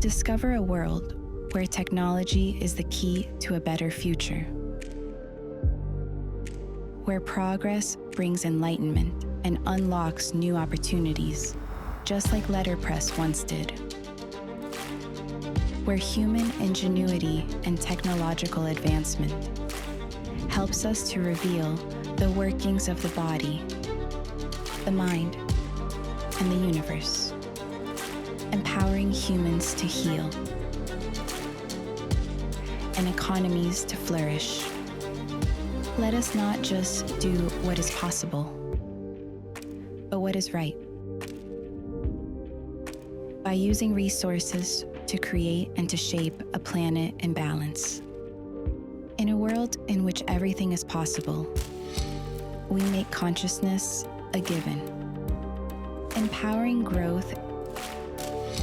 Discover a world where technology is the key to a better future. Where progress brings enlightenment and unlocks new opportunities, just like letterpress once did. Where human ingenuity and technological advancement helps us to reveal the workings of the body, the mind, and the universe, empowering humans to heal and economies to flourish. Let us not just do what is possible, but what is right. By using resources to create and to shape a planet in balance. In a world in which everything is possible, we make consciousness a given. Empowering growth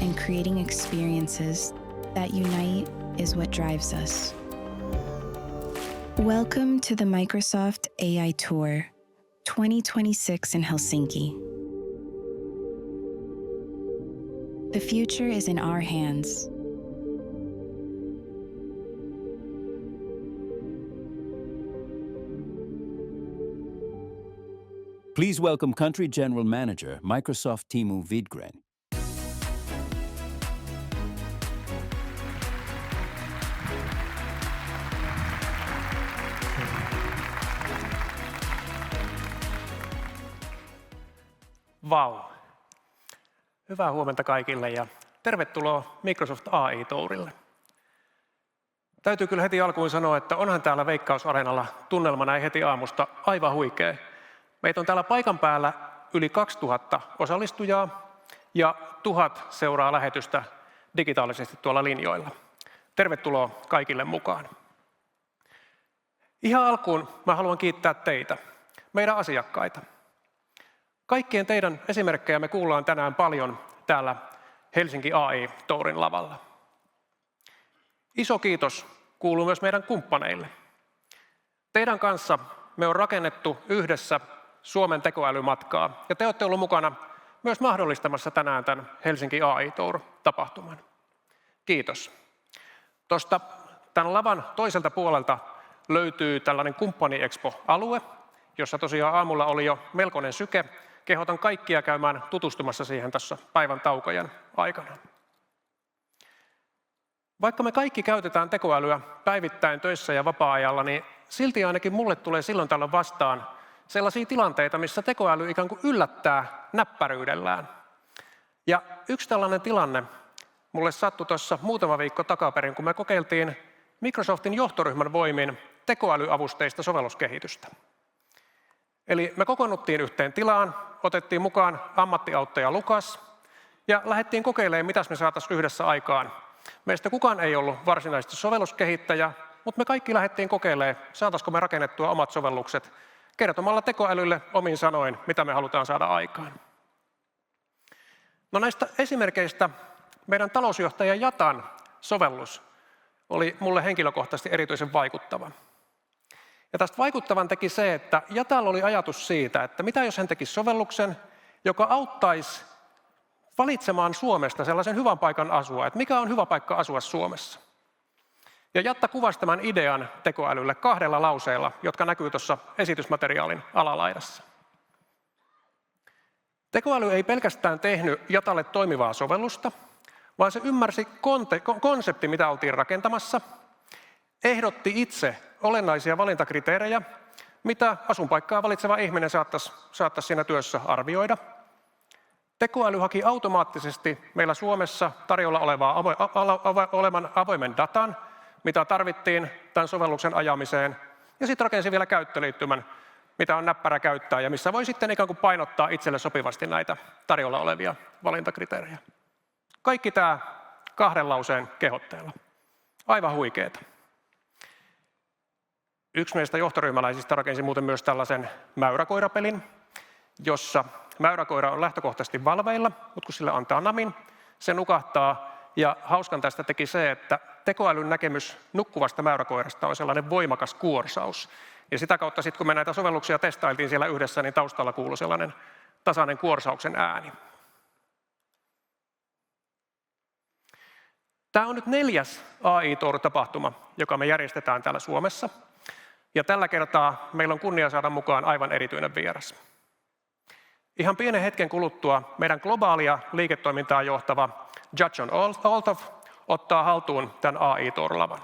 and creating experiences that unite is what drives us. Welcome to the Microsoft AI Tour 2026 in Helsinki. The future is in our hands. Please welcome Country General Manager, Microsoft Teemu Vidgren. Vau! Hyvää huomenta kaikille ja tervetuloa Microsoft AI-tourille. Täytyy kyllä heti alkuun sanoa, että onhan täällä Veikkaus-areenalla tunnelma näin heti aamusta aivan huikea. Meitä on täällä paikan päällä yli 2000 osallistujaa ja 1000 seuraa lähetystä digitaalisesti tuolla linjoilla. Tervetuloa kaikille mukaan. Ihan alkuun mä haluan kiittää teitä, meidän asiakkaita. Kaikkien teidän esimerkkejä me kuullaan tänään paljon täällä Helsinki AI-tourin lavalla. Iso kiitos kuuluu myös meidän kumppaneille. Teidän kanssa me on rakennettu yhdessä Suomen tekoälymatkaa ja te olette olleet mukana myös mahdollistamassa tänään tämän Helsinki AI-tour-tapahtuman. Kiitos. Tuosta tämän lavan toiselta puolelta löytyy tällainen kumppani-expo-alue, jossa tosiaan aamulla oli jo melkoinen syke. Kehotan kaikkia käymään tutustumassa siihen tässä päivän taukojen aikana. Vaikka me kaikki käytetään tekoälyä päivittäin töissä ja vapaa-ajalla, niin silti ainakin mulle tulee silloin tällöin vastaan sellaisia tilanteita, missä tekoäly ikään kuin yllättää näppäryydellään. Ja yksi tällainen tilanne mulle sattui tuossa muutama viikko takaperin, kun me kokeiltiin Microsoftin johtoryhmän voimin tekoälyavusteista sovelluskehitystä. Eli me kokoonnuttiin yhteen tilaan, otettiin mukaan ammattiauttaja Lukas ja lähdettiin kokeilemaan, mitä me saataisiin yhdessä aikaan. Meistä kukaan ei ollut varsinaisesti sovelluskehittäjä, mutta me kaikki lähdettiin kokeilemaan, saataisiko me rakennettua omat sovellukset kertomalla tekoälylle omin sanoin, mitä me halutaan saada aikaan. No näistä esimerkkeistä meidän talousjohtaja Jatan sovellus oli mulle henkilökohtaisesti erityisen vaikuttava. Ja tästä vaikuttavan teki se, että Jatalla oli ajatus siitä, että mitä jos hän tekisi sovelluksen, joka auttaisi valitsemaan Suomesta sellaisen hyvän paikan asua, että mikä on hyvä paikka asua Suomessa. Ja Jatta kuvasi tämän idean tekoälylle 2 lauseella, jotka näkyy tuossa esitysmateriaalin alalaidassa. Tekoäly ei pelkästään tehnyt Jatalle toimivaa sovellusta, vaan se ymmärsi konsepti, mitä oltiin rakentamassa, ehdotti itse olennaisia valintakriteerejä, mitä asuinpaikkaa valitseva ihminen saattaisi siinä työssä arvioida. Tekoäly haki automaattisesti meillä Suomessa tarjolla olevan avoimen datan, mitä tarvittiin tämän sovelluksen ajamiseen, ja sitten rakensi vielä käyttöliittymän, mitä on näppärä käyttää ja missä voi sitten ikään kuin painottaa itselle sopivasti näitä tarjolla olevia valintakriteerejä. Kaikki tämä 2 lauseen kehotteella. Aivan huikeeta. Yksi meistä johtoryhmäläisistä rakensi muuten myös tällaisen mäyräkoirapelin, jossa mäyräkoira on lähtökohtaisesti valveilla, mutta kun sille antaa namin, se nukahtaa. Ja hauskan tästä teki se, että tekoälyn näkemys nukkuvasta mäyräkoirasta on sellainen voimakas kuorsaus. Ja sitä kautta sitten kun me näitä sovelluksia testailtiin siellä yhdessä, niin taustalla kuului sellainen tasainen kuorsauksen ääni. Tämä on nyt 4. AI-Tour-tapahtuma, joka me järjestetään täällä Suomessa. Ja tällä kertaa meillä on kunnia saada mukaan aivan erityinen vieras. Ihan pienen hetken kuluttua meidän globaalia liiketoimintaa johtava John ottaa haltuun tämän AI-Tour-lavan.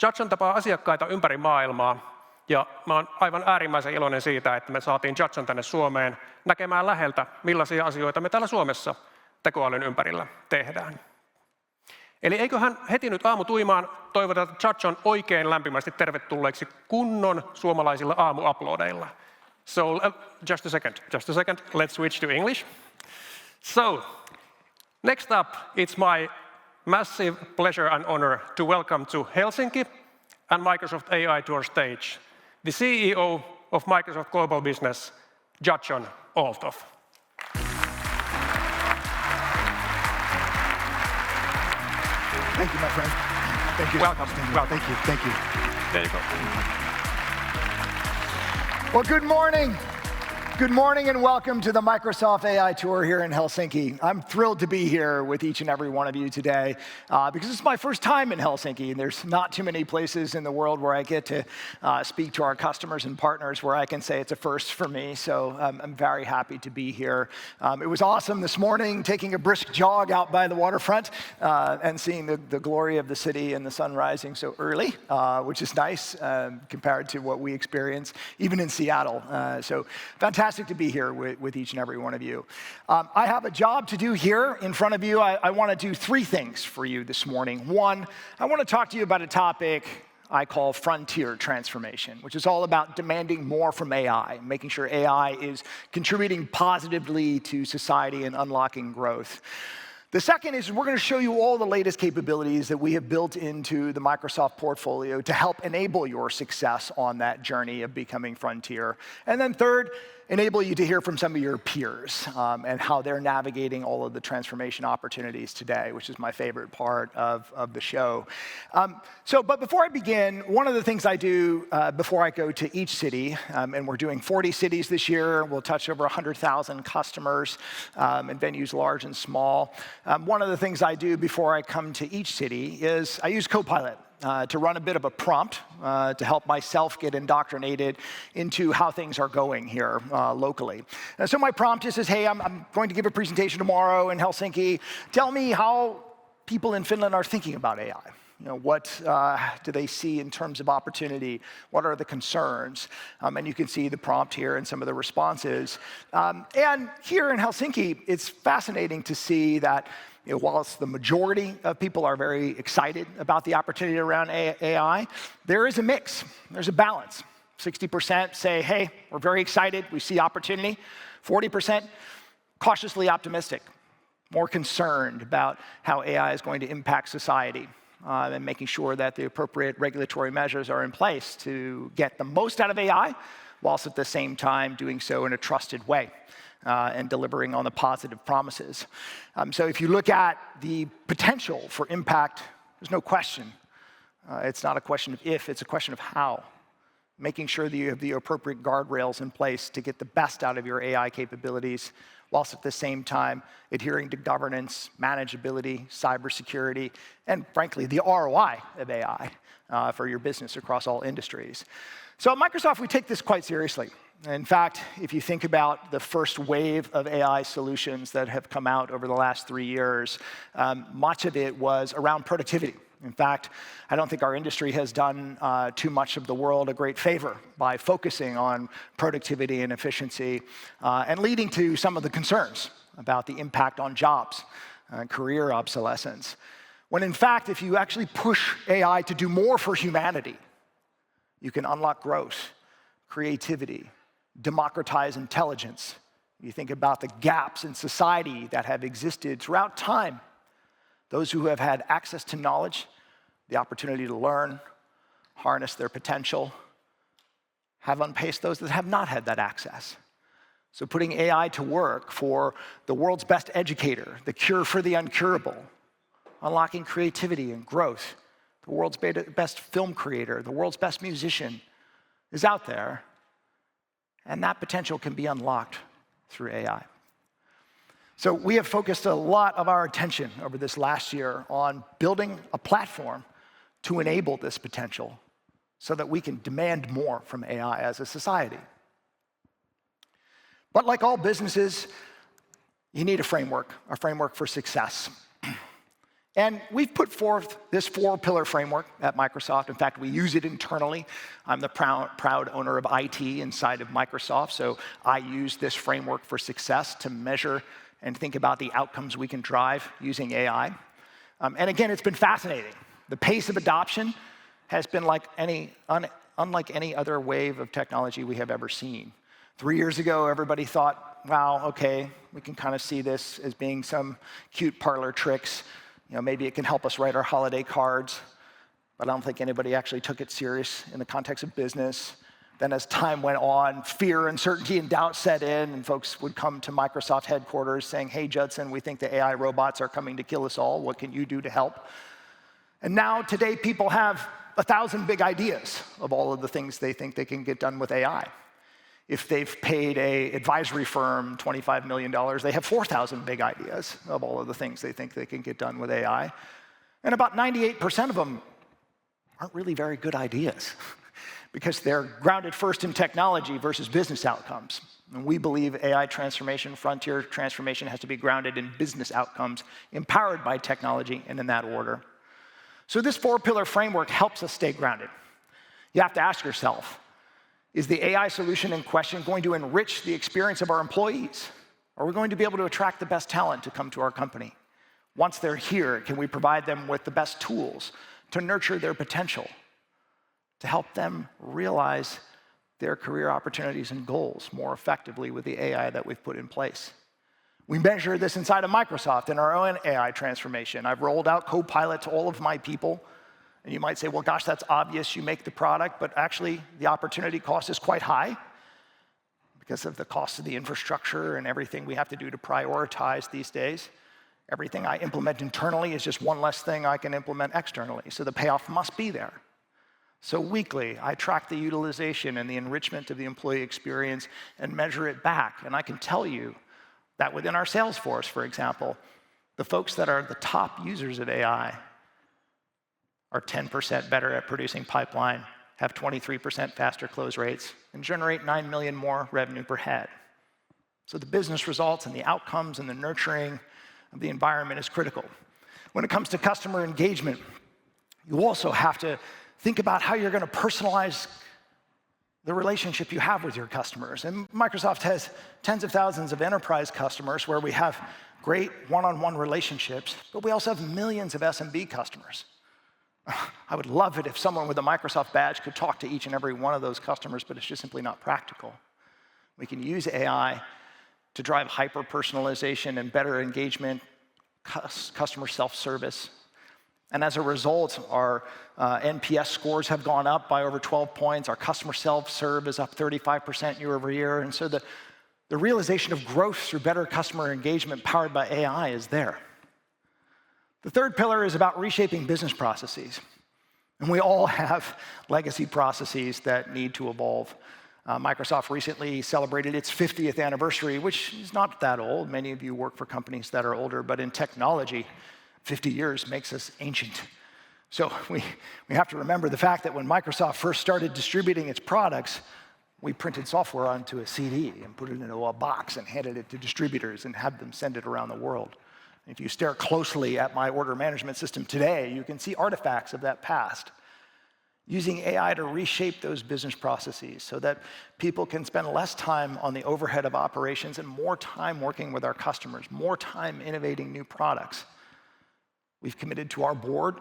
John tapaa asiakkaita ympäri maailmaa, ja mä oon aivan äärimmäisen iloinen siitä, että me saatiin John tänne Suomeen näkemään läheltä, millaisia asioita me täällä Suomessa tekoälyn ympärillä tehdään. Eli eiköhän heti nyt aamutuimaan toivota John oikein lämpimästi tervetulleeksi kunnon suomalaisilla aamuuploadeilla. So, just a second, let's switch to English. So, next up, it's my massive pleasure and honor to welcome to Helsinki and Microsoft AI Tour stage, the CEO of Microsoft Global Business, John Olthoff. Thank you, my friend. Thank you. Welcome. Welcome. Thank you. There you go. Well, good morning. Good morning and welcome to the Microsoft AI Tour here in Helsinki. I'm thrilled to be here with each and every one of you today because it's my first time in Helsinki, and there's not too many places in the world where I get to speak to our customers and partners where I can say it's a first for me, so I'm very happy to be here. It was awesome this morning taking a brisk jog out by the waterfront and seeing the glory of the city and the sun rising so early, which is nice compared to what we experience even in Seattle. So fantastic to be here with each and every one of you. I have a job to do here in front of you. I want to do 3 things for you this morning. 1, I want to talk to you about a topic I call frontier transformation, which is all about demanding more from AI, making sure AI is contributing positively to society and unlocking growth. The second is we're going to show you all the latest capabilities that we have built into the Microsoft portfolio to help enable your success on that journey of becoming frontier. And then third, enable you to hear from some of your peers and how they're navigating all of the transformation opportunities today, which is my favorite part of the show. But before I begin, one of the things I do before I go to each city, and we're doing 40 cities this year, we'll touch over 100,000 customers and venues large and small. One of the things I do before I come to each city is I use Copilot to run a bit of a prompt to help myself get indoctrinated into how things are going here locally. And so my prompt is says, hey, I'm going to give a presentation tomorrow in Helsinki. Tell me how people in Finland are thinking about AI. You know, what do they see in terms of opportunity? What are the concerns? And you can see the prompt here and some of the responses. And here in Helsinki, it's fascinating to see that whilst the majority of people are very excited about the opportunity around AI, there is a mix. There's a balance. 60% say, hey, we're very excited, we see opportunity. 40% cautiously optimistic, more concerned about how AI is going to impact society and making sure that the appropriate regulatory measures are in place to get the most out of AI, whilst at the same time doing so in a trusted way. And delivering on the positive promises. So if you look at the potential for impact, there's no question. It's not a question of if, it's a question of how. Making sure that you have the appropriate guardrails in place to get the best out of your AI capabilities, whilst at the same time adhering to governance, manageability, cybersecurity, and frankly, the ROI of AI for your business across all industries. So at Microsoft, we take this quite seriously. In fact, if you think about the first wave of AI solutions that have come out over the last 3 years, much of it was around productivity. In fact, I don't think our industry has done too much of the world a great favor by focusing on productivity and efficiency and leading to some of the concerns about the impact on jobs and career obsolescence. When in fact, if you actually push AI to do more for humanity, you can unlock growth, creativity, democratize intelligence. You think about the gaps in society that have existed throughout time. Those who have had access to knowledge, the opportunity to learn, harness their potential, have unpaced those that have not had that access. So putting AI to work for the world's best educator, the cure for the uncurable, unlocking creativity and growth, the world's best film creator, the world's best musician is out there. And that potential can be unlocked through AI. So we have focused a lot of our attention over this last year on building a platform to enable this potential so that we can demand more from AI as a society. But like all businesses, you need a framework for success. And we've put forth this 4-pillar framework at Microsoft. In fact, we use it internally. I'm the proud owner of IT inside of Microsoft, so I use this framework for success to measure and think about the outcomes we can drive using AI. And again, it's been fascinating. The pace of adoption has been unlike any other wave of technology we have ever seen. 3 years ago, everybody thought, wow, okay, we can kind of see this as being some cute parlor tricks. Maybe it can help us write our holiday cards, but I don't think anybody actually took it serious in the context of business. Then as time went on, fear, uncertainty, and doubt set in, and folks would come to Microsoft headquarters saying, hey, Judson, we think the AI robots are coming to kill us all. What can you do to help? And now, today, people have 1,000 big ideas of all of the things they think they can get done with AI. If they've paid an advisory firm $25 million, they have 4,000 big ideas of all of the things they think they can get done with AI. And about 98% of them aren't really very good ideas because they're grounded first in technology versus business outcomes. And we believe AI transformation, frontier transformation, has to be grounded in business outcomes, empowered by technology, and in that order. So this 4-pillar framework helps us stay grounded. You have to ask yourself, is the AI solution in question going to enrich the experience of our employees? Are we going to be able to attract the best talent to come to our company? Once they're here, can we provide them with the best tools to nurture their potential, to help them realize their career opportunities and goals more effectively with the AI that we've put in place? We measure this inside of Microsoft in our own AI transformation. I've rolled out Copilot to all of my people. And you might say, well, gosh, that's obvious. You make the product, but actually the opportunity cost is quite high because of the cost of the infrastructure and everything we have to do to prioritize these days. Everything I implement internally is just one less thing I can implement externally. So the payoff must be there. So weekly, I track the utilization and the enrichment of the employee experience and measure it back. And I can tell you that within our sales force, for example, the folks that are the top users of AI are 10% better at producing pipeline, have 23% faster close rates, and generate $9 million more revenue per head. So the business results and the outcomes and the nurturing of the environment is critical. When it comes to customer engagement, you also have to think about how you're going to personalize the relationship you have with your customers. And Microsoft has tens of thousands of enterprise customers where we have great one-on-one relationships, but we also have millions of SMB customers. I would love it if someone with a Microsoft badge could talk to each and every one of those customers, but it's just simply not practical. We can use AI to drive hyper-personalization and better engagement, customer self-service. And as a result, our NPS scores have gone up by over 12 points. Our customer self-serve is up 35% year over year. And so the realization of growth through better customer engagement powered by AI is there. The third pillar is about reshaping business processes. And we all have legacy processes that need to evolve. Microsoft recently celebrated its 50th anniversary, which is not that old. Many of you work for companies that are older, but in technology, 50 years makes us ancient. So we have to remember the fact that when Microsoft first started distributing its products, we printed software onto a CD and put it into a box and handed it to distributors and had them send it around the world. If you stare closely at my order management system today, you can see artifacts of that past. Using AI to reshape those business processes so that people can spend less time on the overhead of operations and more time working with our customers, more time innovating new products. We've committed to our board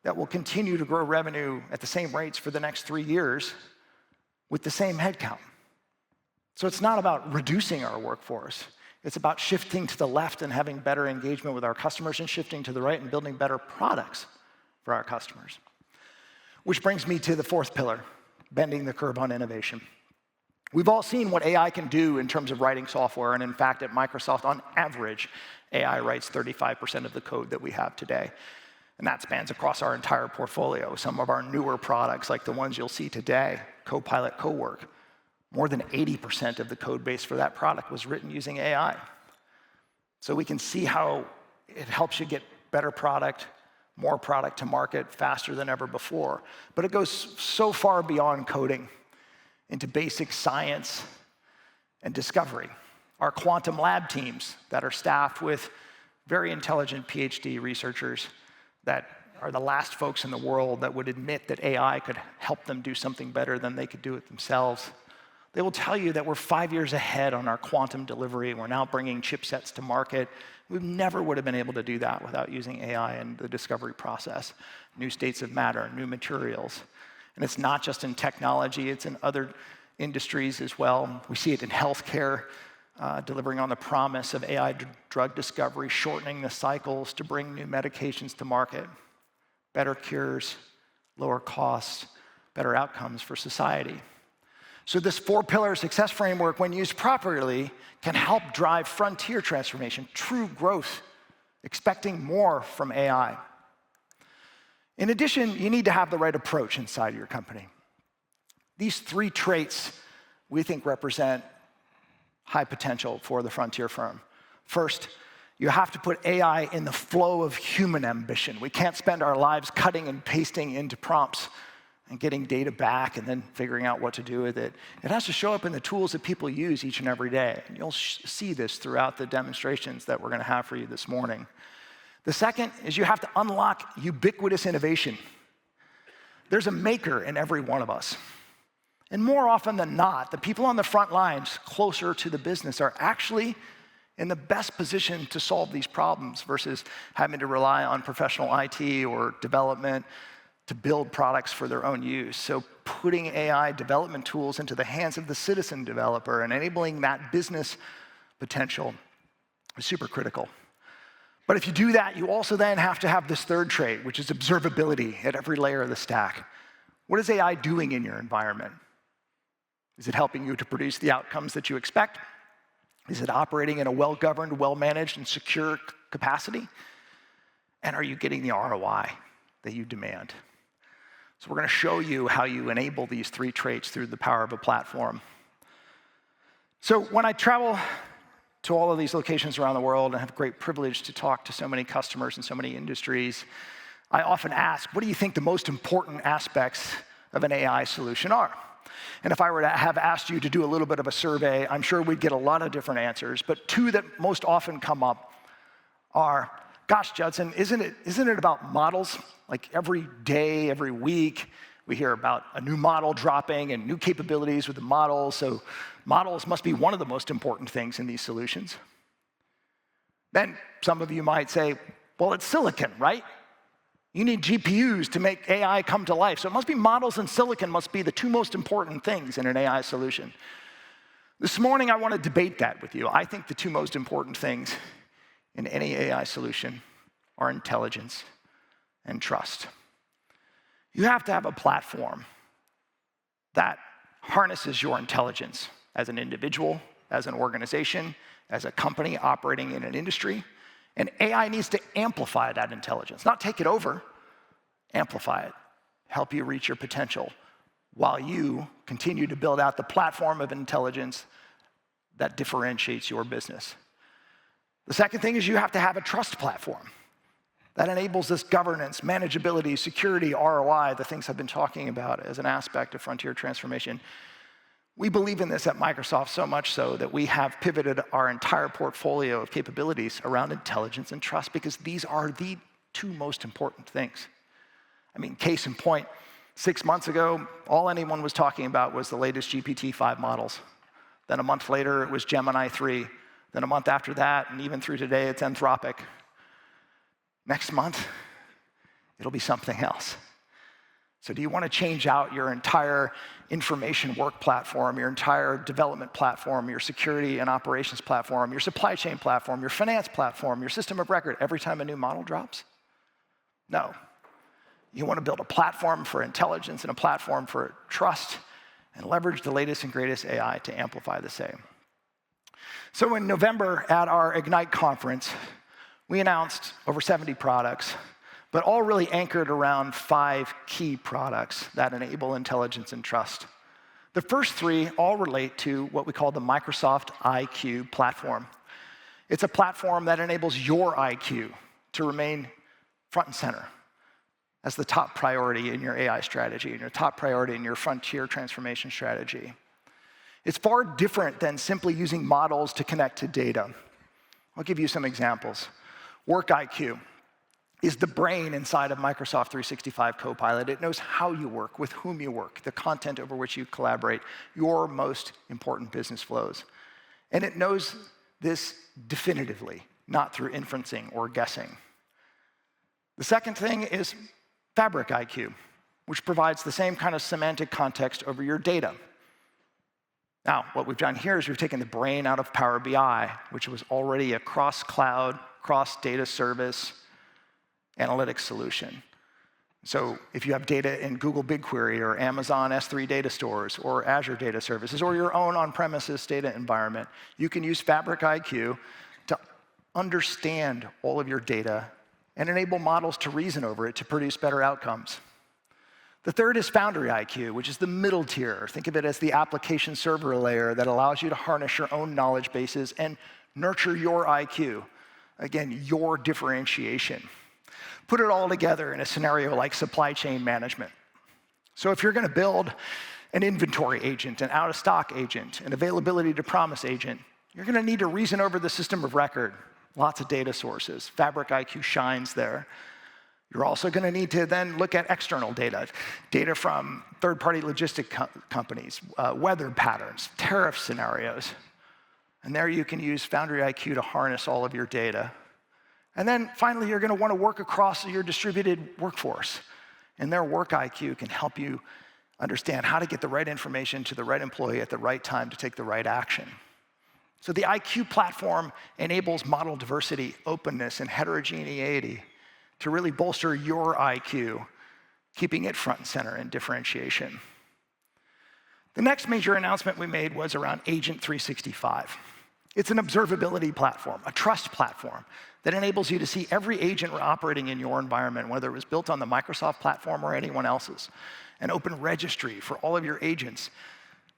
that will continue to grow revenue at the same rates for the next 3 years with the same headcount. So it's not about reducing our workforce. It's about shifting to the left and having better engagement with our customers and shifting to the right and building better products for our customers. Which brings me to the fourth pillar, bending the curve on innovation. We've all seen what AI can do in terms of writing software, and in fact, at Microsoft, on average, AI writes 35% of the code that we have today. And that spans across our entire portfolio. Some of our newer products, like the ones you'll see today, Copilot Cowork, more than 80% of the code base for that product was written using AI. so we can see how it helps you get better product, more product to market faster than ever before. But it goes so far beyond coding into basic science and discovery. Our quantum lab teams that are staffed with very intelligent PhD researchers that are the last folks in the world that would admit that AI could help them do something better than they could do it themselves. They will tell you that we're 5 years ahead on our quantum delivery. We're now bringing chipsets to market. We never would have been able to do that without using AI in the discovery process. New states of matter, new materials. And it's not just in technology, it's in other industries as well. We see it in healthcare, delivering on the promise of AI drug discovery, shortening the cycles to bring new medications to market, better cures, lower costs, better outcomes for society. So this 4-pillar success framework, when used properly, can help drive frontier transformation, true growth, expecting more from AI. In addition, you need to have the right approach inside your company. These 3 traits we think represent high potential for the frontier firm. First, you have to put AI in the flow of human ambition. We can't spend our lives cutting and pasting into prompts and getting data back and then figuring out what to do with it. It has to show up in the tools that people use each and every day. And you'll see this throughout the demonstrations that we're going to have for you this morning. The second is you have to unlock ubiquitous innovation. There's a maker in every one of us. And more often than not, the people on the front lines closer to the business are actually in the best position to solve these problems versus having to rely on professional IT or development to build products for their own use. So putting AI development tools into the hands of the citizen developer and enabling that business potential is super critical. But if you do that, you also then have to have this third trait, which is observability at every layer of the stack. What is AI doing in your environment? Is it helping you to produce the outcomes that you expect? Is it operating in a well-governed, well-managed, and secure capacity? And are you getting the ROI that you demand? So we're going to show you how you enable these 3 traits through the power of a platform. So when I travel to all of these locations around the world and have great privilege to talk to so many customers in so many industries, I often ask, what do you think the most important aspects of an AI solution are? And if I were to have asked you to do a little bit of a survey, I'm sure we'd get a lot of different answers. But 2 that most often come up are, gosh, Judson, isn't it about models? Like every day, every week, we hear about a new model dropping and new capabilities with the models. So models must be one of the most important things in these solutions. Then some of you might say, well, it's silicon, right? You need GPUs to make AI come to life. So it must be models and silicon must be the 2 most important things in an AI solution. This morning, I want to debate that with you. I think the 2 most important things in any AI solution are intelligence and trust. You have to have a platform that harnesses your intelligence as an individual, as an organization, as a company operating in an industry. And AI needs to amplify that intelligence, not take it over, amplify it, help you reach your potential while you continue to build out the platform of intelligence that differentiates your business. The second thing is you have to have a trust platform that enables this governance, manageability, security, ROI, the things I've been talking about as an aspect of frontier transformation. We believe in this at Microsoft so much so that we have pivoted our entire portfolio of capabilities around intelligence and trust because these are the 2 most important things. I mean, case in point, 6 months ago, all anyone was talking about was the latest GPT-5 models. Then a month later, it was Gemini 3. Then a month after that, and even through today, it's Anthropic. Next month, it'll be something else. So do you want to change out your entire information work platform, your entire development platform, your security and operations platform, your supply chain platform, your finance platform, your system of record every time a new model drops? No. You want to build a platform for intelligence and a platform for trust and leverage the latest and greatest AI to amplify the same. So in November at our Ignite conference, we announced over 70 products, but all really anchored around 5 key products that enable intelligence and trust. The first 3 all relate to what we call the Microsoft IQ platform. It's a platform that enables your IQ to remain front and center as the top priority in your AI strategy and your top priority in your frontier transformation strategy. It's far different than simply using models to connect to data. I'll give you some examples. Work IQ is the brain inside of Microsoft 365 Copilot. It knows how you work, with whom you work, the content over which you collaborate, your most important business flows. And it knows this definitively, not through inferencing or guessing. The second thing is Fabric IQ, which provides the same kind of semantic context over your data. Now, what we've done here is we've taken the brain out of Power BI, which was already a cross-cloud, cross-data service analytics solution. So if you have data in Google BigQuery or Amazon S3 data stores or Azure data services or your own on-premises data environment, you can use Fabric IQ to understand all of your data and enable models to reason over it to produce better outcomes. The third is Foundry IQ, which is the middle tier. Think of it as the application server layer that allows you to harness your own knowledge bases and nurture your IQ. Again, your differentiation. Put it all together in a scenario like supply chain management. So if you're going to build an inventory agent, an out-of-stock agent, an availability to promise agent, you're going to need to reason over the system of record. Lots of data sources. Fabric IQ shines there. You're also going to need to then look at external data, data from third-party logistic companies, weather patterns, tariff scenarios. And there you can use Foundry IQ to harness all of your data. And then finally, you're going to want to work across your distributed workforce. And their Work IQ can help you understand how to get the right information to the right employee at the right time to take the right action. So the IQ platform enables model diversity, openness, and heterogeneity to really bolster your IQ, keeping it front and center in differentiation. The next major announcement we made was around Agent 365. It's an observability platform, a trust platform, that enables you to see every agent operating in your environment, whether it was built on the Microsoft platform or anyone else's. An open registry for all of your agents,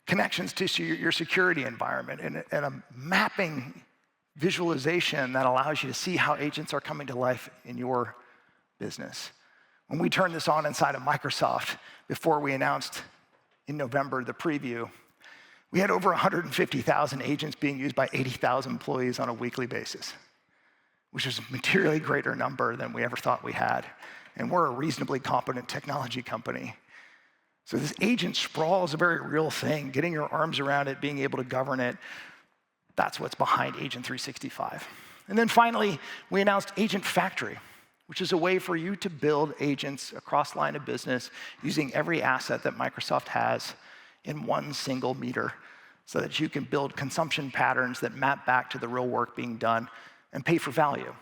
connections to your security environment, and a mapping visualization that allows you to see how agents are coming to life in your business. When we turned this on inside of Microsoft, before we announced in November the preview, we had over 150,000 agents being used by 80,000 employees on a weekly basis, which is a materially greater number than we ever thought we had. And we're a reasonably competent technology company. So this agent sprawl is a very real thing. Getting your arms around it, being able to govern it, that's what's behind Agent 365. And then finally, we announced Agent Factory, which is a way for you to build agents across line of business using every asset that Microsoft has in one single meter, so that you can build consumption patterns that map back to the real work being done and pay for value.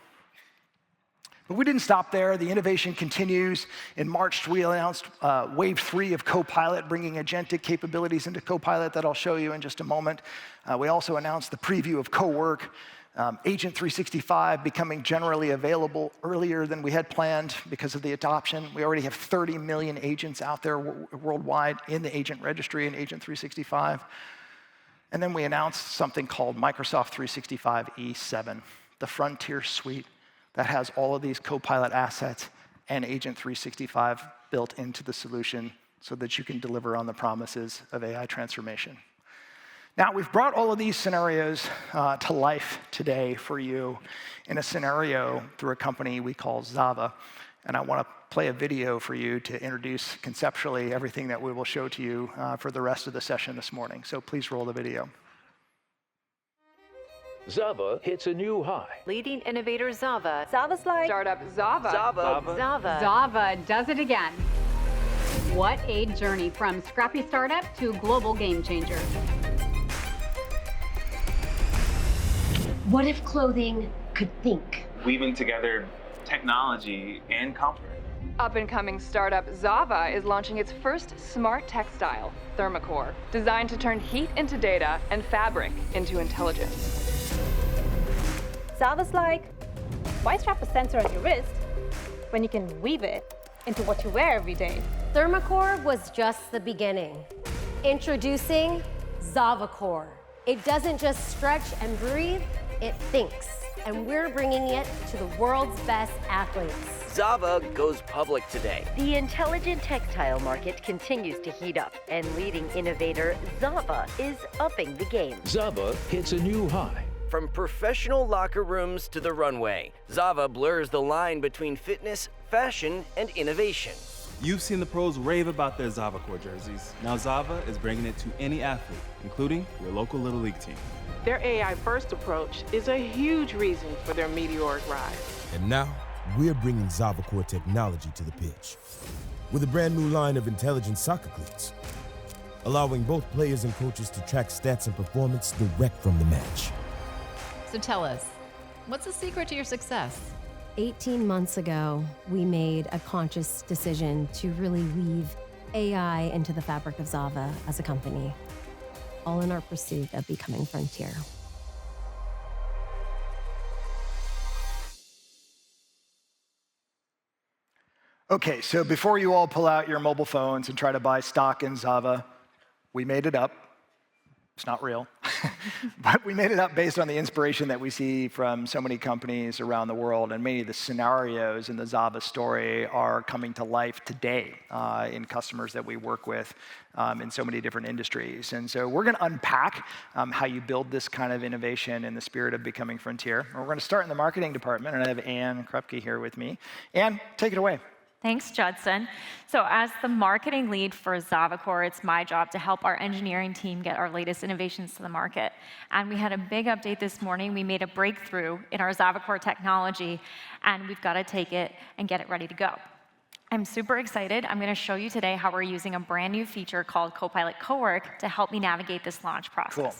But we didn't stop there. The innovation continues. In March, we announced Wave 3 of Copilot, bringing agentic capabilities into Copilot that I'll show you in just a moment. We also announced the preview of CoWork, Agent 365 becoming generally available earlier than we had planned because of the adoption. We already have 30 million agents out there worldwide in the agent registry in Agent 365. And then we announced something called Microsoft 365 E7, the Frontier Suite that has all of these Copilot assets and Agent 365 built into the solution so that you can deliver on the promises of AI transformation. Now, we've brought all of these scenarios to life today for you in a scenario through a company we call Zava. And I want to play a video for you to introduce conceptually everything that we will show to you for the rest of the session this morning. So please roll the video. Zava hits a new high. Leading innovator Zava. Zava's like Startup Zava. Zava. Zava does it again. What a journey from scrappy startup to global game changer. What if clothing could think? Weaving together technology and comfort. Up-and-coming startup Zava is launching its first smart textile, Thermocore, designed to turn heat into data and fabric into intelligence. Zava's like, why strap a sensor on your wrist when you can weave it into what you wear every day? Thermocore was just the beginning. Introducing ZavaCore. It doesn't just stretch and breathe, it thinks, and we're bringing it to the world's best athletes. Zava goes public today. The intelligent textile market continues to heat up, and leading innovator Zava is upping the game. Zava hits a new high. From professional locker rooms to the runway, Zava blurs the line between fitness, fashion, and innovation. You've seen the pros rave about their Zava Core jerseys. Now Zava is bringing it to any athlete, including your local Little League team. Their AI-first approach is a huge reason for their meteoric rise. And now, we're bringing Zava Core technology to the pitch with a brand new line of intelligent soccer cleats, allowing both players and coaches to track stats and performance direct from the match. So tell us, what's the secret to your success? 18 months ago, we made a conscious decision to really weave AI into the fabric of Zava as a company, all in our pursuit of becoming Frontier. Okay, so before you all pull out your mobile phones and try to buy stock in Zava, we made it up. It's not real. But we made it up based on the inspiration that we see from so many companies around the world, and many of the scenarios in the Zava story are coming to life today in customers that we work with in so many different industries. And so we're going to unpack how you build this kind of innovation in the spirit of becoming Frontier. And we're going to start in the marketing department, and I have Anne Krupke here with me. Anne, take it away. Thanks, Judson. So as the marketing lead for Zava Core, it's my job to help our engineering team get our latest innovations to the market. And we had a big update this morning. We made a breakthrough in our Zava Core technology, and we've got to take it and get it ready to go. I'm super excited. I'm going to show you today how we're using a brand new feature called Copilot Cowork to help me navigate this launch process. Cool.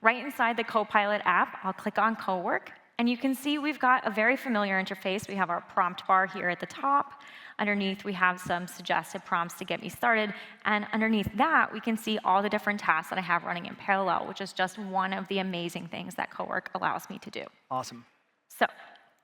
Right inside the Copilot app, I'll click on Cowork. And you can see we've got a very familiar interface. We have our prompt bar here at the top. Underneath, we have some suggested prompts to get me started. And underneath that, we can see all the different tasks that I have running in parallel, which is just one of the amazing things that Cowork allows me to do. Awesome. So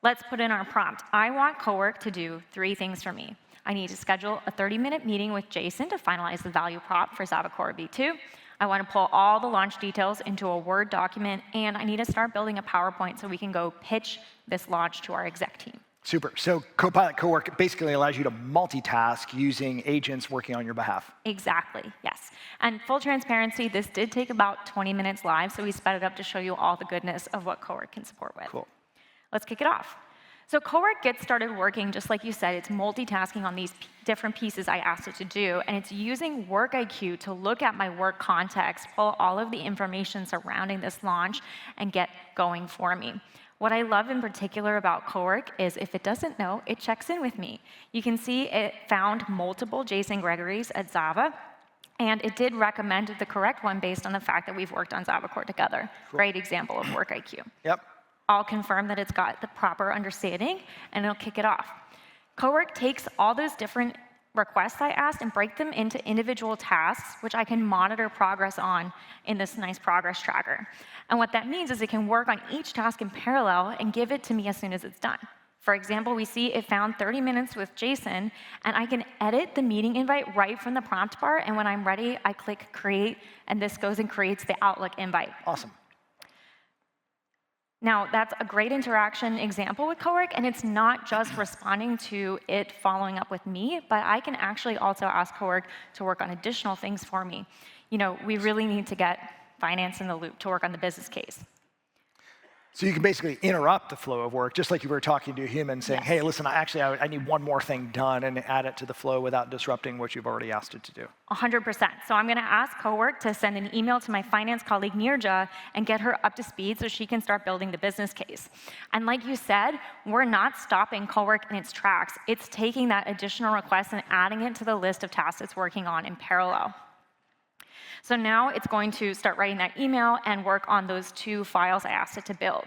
let's put in our prompt. I want Cowork to do 3 things for me. I need to schedule a 30-minute meeting with Jason to finalize the value prop for Zava Core V2. I want to pull all the launch details into a Word document, and I need to start building a PowerPoint so we can go pitch this launch to our exec team. Super. So Copilot Cowork basically allows you to multitask using agents working on your behalf. Exactly, yes. And full transparency, this did take about 20 minutes live, so we sped it up to show you all the goodness of what Cowork can support with. Cool. Let's kick it off. So Cowork gets started working, just like you said. It's multitasking on these different pieces I asked it to do, and it's using Work IQ to look at my work context, pull all of the information surrounding this launch, and get going for me. What I love in particular about Cowork is if it doesn't know, it checks in with me. You can see it found multiple Jason Gregory's at Zava, and it did recommend the correct one based on the fact that we've worked on Zava Core together. Cool. Great example of Work IQ. Yep. I'll confirm that it's got the proper understanding, and it'll kick it off. Cowork takes all those different requests I asked and break them into individual tasks, which I can monitor progress on in this nice progress tracker. And what that means is it can work on each task in parallel and give it to me as soon as it's done. For example, we see it found 30 minutes with Jason, and I can edit the meeting invite right from the prompt bar, and when I'm ready, I click Create, and this goes and creates the Outlook invite. Awesome. Now, that's a great interaction example with Cowork, and it's not just responding to it following up with me, but I can actually also ask Cowork to work on additional things for me. You know, we really need to get finance in the loop to work on the business case. So you can basically interrupt the flow of work, just like you were talking to a human, saying, Yes. hey, listen, I need one more thing done, and add it to the flow without disrupting what you've already asked it to do. 100%. So I'm going to ask Cowork to send an email to my finance colleague, Nirja, and get her up to speed so she can start building the business case. And like you said, we're not stopping Cowork in its tracks. It's taking that additional request and adding it to the list of tasks it's working on in parallel. So now it's going to start writing that email and work on those 2 files I asked it to build.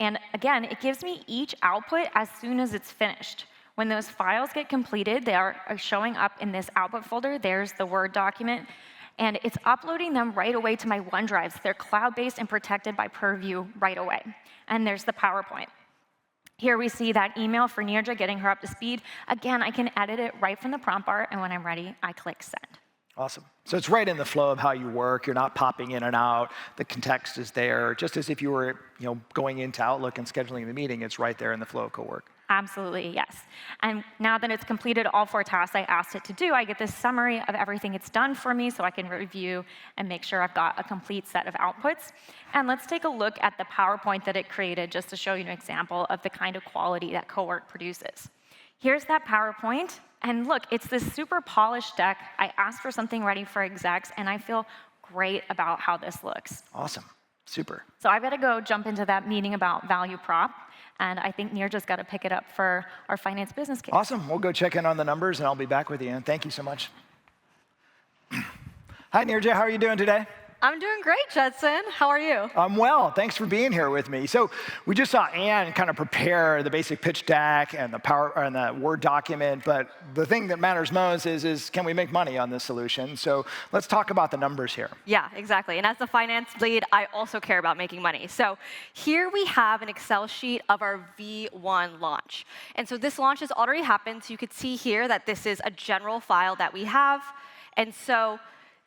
And again, it gives me each output as soon as it's finished. When those files get completed, they are showing up in this output folder. There's the Word document. And it's uploading them right away to my OneDrive. So they're cloud-based and protected by Purview right away. And there's the PowerPoint. Here we see that email for Nirja getting her up to speed. Again, I can edit it right from the prompt bar, and when I'm ready, I click Send. Awesome. So it's right in the flow of how you work. You're not popping in and out. The context is there. Just as if you were going into Outlook and scheduling the meeting, it's right there in the flow of co-work. Absolutely, yes. And now that it's completed all 4 tasks I asked it to do, I get this summary of everything it's done for me so I can review and make sure I've got a complete set of outputs. And let's take a look at the PowerPoint that it created just to show you an example of the kind of quality that co-work produces. Here's that PowerPoint. And look, it's this super polished deck. I asked for something ready for execs, and I feel great about how this looks. Awesome. Super. So I've got to go jump into that meeting about value prop. And I think Neerja's got to pick it up for our finance business case. Awesome. We'll go check in on the numbers, and I'll be back with you. And thank you so much. Hi, Neerja. How are you doing today? I'm doing great, Judson. How are you? I'm well. Thanks for being here with me. So we just saw Ann kind of prepare the basic pitch deck and the Word document. But the thing that matters most is can we make money on this solution? So let's talk about the numbers here. Yeah, exactly. And as the finance lead, I also care about making money. So here we have an Excel sheet of our V1 launch. And so this launch has already happened. So you could see here that this is a general file that we have. And so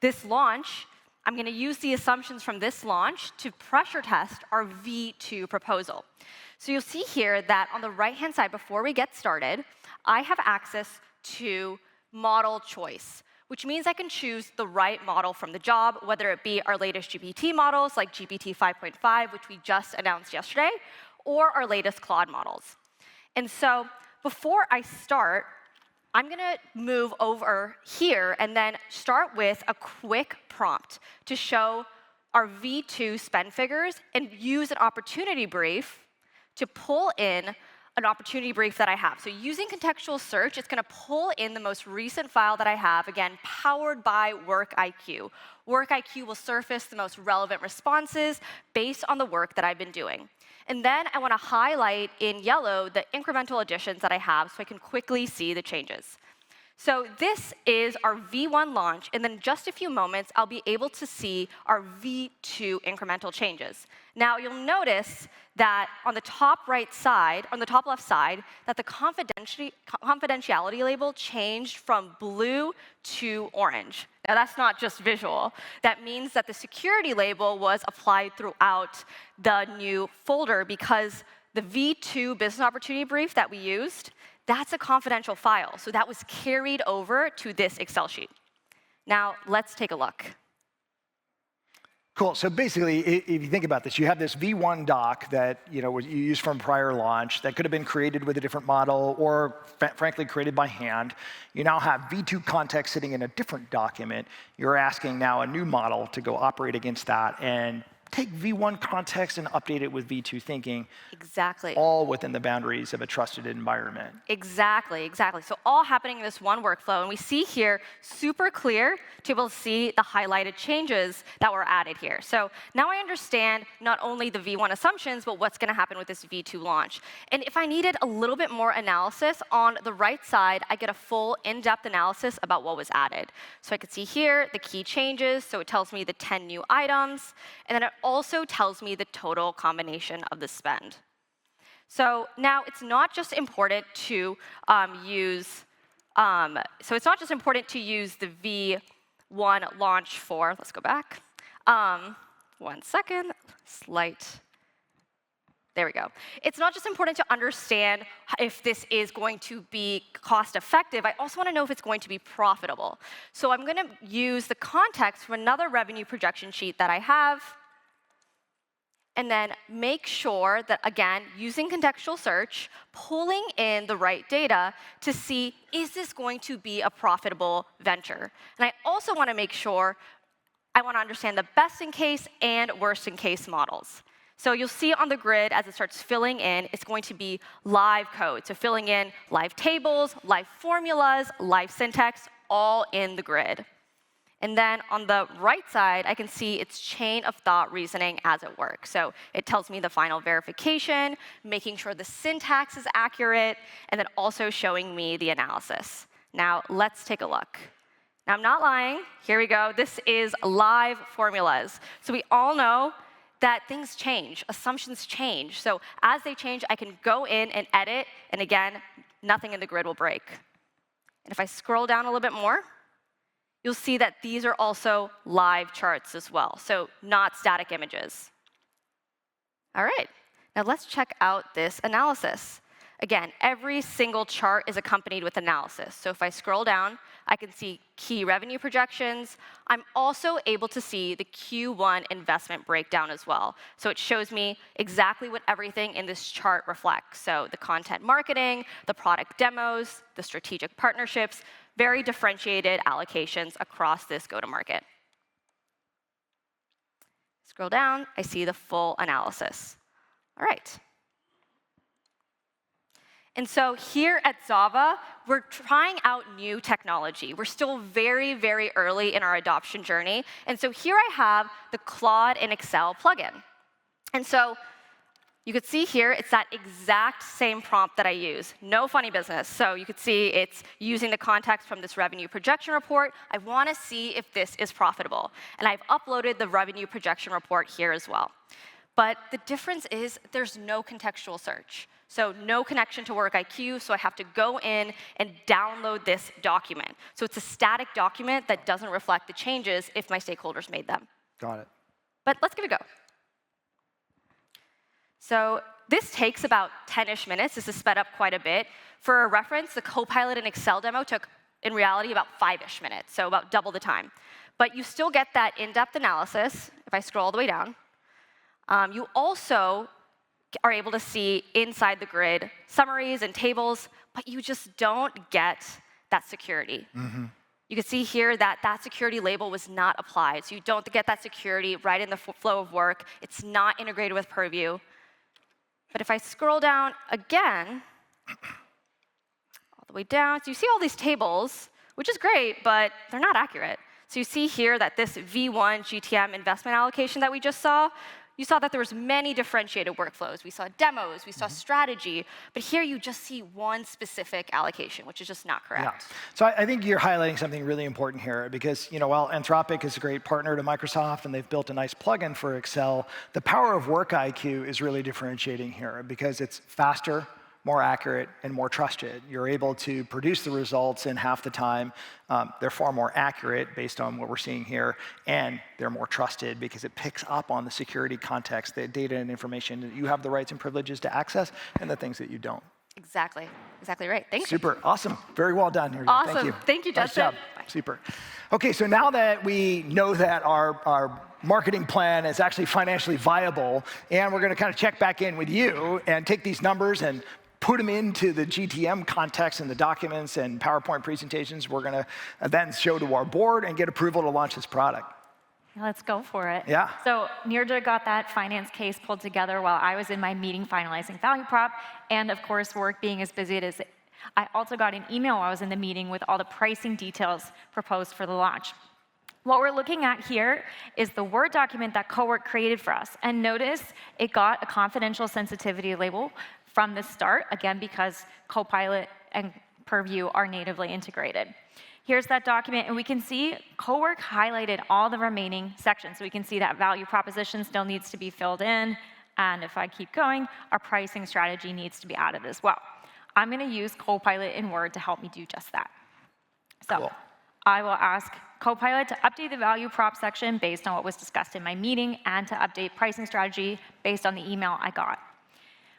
this launch, I'm going to use the assumptions from this launch to pressure test our V2 proposal. So you'll see here that on the right-hand side, before we get started, I have access to model choice, which means I can choose the right model from the job, whether it be our latest GPT models, like GPT 5.5, which we just announced yesterday, or our latest Claude models. And so before I start, I'm going to move over here and then start with a quick prompt to show our V2 spend figures and use an opportunity brief to pull in an opportunity brief that I have. So using contextual search, it's going to pull in the most recent file that I have, again, powered by WorkIQ. WorkIQ will surface the most relevant responses based on the work that I've been doing. And then I want to highlight in yellow the incremental additions that I have so I can quickly see the changes. So this is our V1 launch, and then in just a few moments, I'll be able to see our V2 incremental changes. Now, you'll notice that on the top right side, on the top left side, that the confidentiality label changed from blue to orange. Now, that's not just visual. That means that the security label was applied throughout the new folder because the V2 business opportunity brief that we used, that's a confidential file. So that was carried over to this Excel sheet. Now, let's take a look. Cool. So basically, if you think about this, you have this V1 doc that you used from prior launch that could have been created with a different model or, frankly, created by hand. You now have V2 context sitting in a different document. You're asking now a new model to go operate against that and take V1 context and update it with V2 thinking. Exactly. All within the boundaries of a trusted environment. Exactly, exactly. So all happening in this one workflow. And we see here, super clear to be able to see the highlighted changes that were added here. So now I understand not only the V1 assumptions, but what's going to happen with this V2 launch. And if I needed a little bit more analysis, on the right side, I get a full in-depth analysis about what was added. So I could see here the key changes. So it tells me the 10 new items. And then it also tells me the total combination of the spend. So now it's not just important to use the V1 launch for, let's go back. 1 second, there we go. It's not just important to understand if this is going to be cost effective. I also want to know if it's going to be profitable. So I'm going to use the context from another revenue projection sheet that I have, and then make sure that, again, using contextual search, pulling in the right data to see, is this going to be a profitable venture? And I also want to make sure, I want to understand the best in case and worst in case models. So you'll see on the grid, as it starts filling in, it's going to be live code. So filling in live tables, live formulas, live syntax, all in the grid. And then on the right side, I can see its chain of thought reasoning as it works. So it tells me the final verification, making sure the syntax is accurate, and then also showing me the analysis. Now, let's take a look. Now, I'm not lying. Here we go. This is live formulas. So we all know that things change, assumptions change. So as they change, I can go in and edit, and again, nothing in the grid will break. And if I scroll down a little bit more, you'll see that these are also live charts as well, so not static images. All right, now let's check out this analysis. Again, every single chart is accompanied with analysis. So if I scroll down, I can see key revenue projections. I'm also able to see the Q1 investment breakdown as well. So it shows me exactly what everything in this chart reflects. So the content marketing, the product demos, the strategic partnerships, very differentiated allocations across this go-to-market. Scroll down, I see the full analysis. All right. And so here at Zava, we're trying out new technology. We're still very, very early in our adoption journey. And so here I have the Claude in Excel plugin. And so you could see here, it's that exact same prompt that I use. No funny business. So you could see it's using the context from this revenue projection report. I want to see if this is profitable. And I've uploaded the revenue projection report here as well. But the difference is there's no contextual search. So no connection to WorkIQ, so I have to go in and download this document. So it's a static document that doesn't reflect the changes if my stakeholders made them. Got it. But let's give it a go. So this takes about 10-ish minutes. This is sped up quite a bit. For a reference, the Copilot and Excel demo took, in reality, about 5-ish minutes, so about double the time. But you still get that in-depth analysis if I scroll all the way down. You also are able to see inside the grid summaries and tables, but you just don't get that security. Mm-hmm. You can see here that that security label was not applied, so you don't get that security right in the flow of work. It's not integrated with Purview. But if I scroll down again, all the way down, so you see all these tables, which is great, but they're not accurate. So you see here that this V1 GTM investment allocation that we just saw, you saw that there was many differentiated workflows. We saw demos, we saw strategy, but here you just see one specific allocation, which is just not correct. Yeah. So I think you're highlighting something really important here because, while Anthropic is a great partner to Microsoft and they've built a nice plugin for Excel, the power of WorkIQ is really differentiating here because it's faster, more accurate, and more trusted. You're able to produce the results in half the time. They're far more accurate based on what we're seeing here, and they're more trusted because it picks up on the security context, the data and information that you have the rights and privileges to access, and the things that you don't. Exactly. Exactly right. Thank you. Super. Awesome. Very well done here. Awesome. Thank you. Thank you, Justin. Nice job. Super. OK, so now that we know that our marketing plan is actually financially viable, and we're going to kind of check back in with you and take these numbers and put them into the GTM context and the documents and PowerPoint presentations we're going to then show to our board and get approval to launch this product. Let's go for it. Yeah. So Nirja got that finance case pulled together while I was in my meeting finalizing value prop, and of course, work being as busy as I also got an email while I was in the meeting with all the pricing details proposed for the launch. What we're looking at here is the Word document that Cowork created for us. And notice it got a confidential sensitivity label from the start, again, because Copilot and Purview are natively integrated. Here's that document, and we can see Cowork highlighted all the remaining sections. So we can see that value proposition still needs to be filled in, and if I keep going, our pricing strategy needs to be added as well. I'm going to use Copilot in Word to help me do just that. So cool. I will ask Copilot to update the value prop section based on what was discussed in my meeting and to update pricing strategy based on the email I got.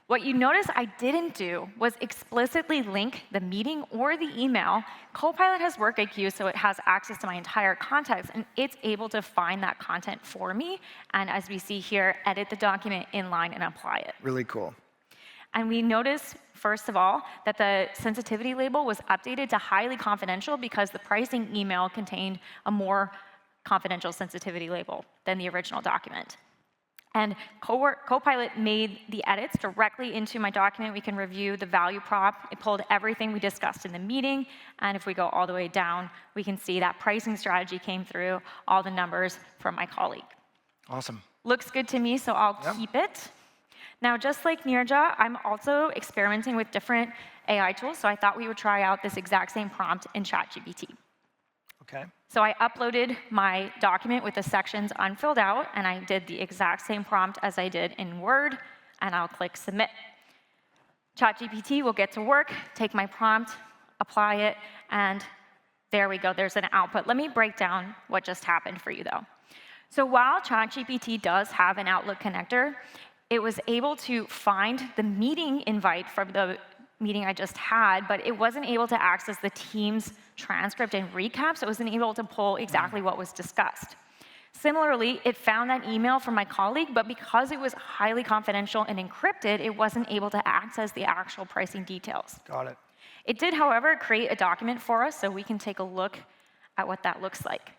What you notice I didn't do was explicitly link the meeting or the email. Copilot has WorkIQ, so it has access to my entire context, and it's able to find that content for me, and as we see here, edit the document inline and apply it. Really cool. And we notice, first of all, that the sensitivity label was updated to highly confidential because the pricing email contained a more confidential sensitivity label than the original document. And Copilot made the edits directly into my document. We can review the value prop. It pulled everything we discussed in the meeting. And if we go all the way down, we can see that pricing strategy came through, all the numbers from my colleague. Awesome. Looks good to me, so I'll keep it. Now, just like Nirja, I'm also experimenting with different AI tools. So I thought we would try out this exact same prompt in ChatGPT. OK. So I uploaded my document with the sections unfilled out, and I did the exact same prompt as I did in Word, and I'll click Submit. ChatGPT will get to work, take my prompt, apply it, and There we go, there's an output. Let me break down what just happened for you though. So while ChatGPT does have an Outlook connector, it was able to find the meeting invite from the meeting I just had, but it wasn't able to access the team's transcript and recap, so it wasn't able to pull exactly what was discussed. Similarly, it found that email from my colleague, but because it was highly confidential and encrypted, it wasn't able to access the actual pricing details. Got it. It did, however, create a document for us, so we can take a look at what that looks like.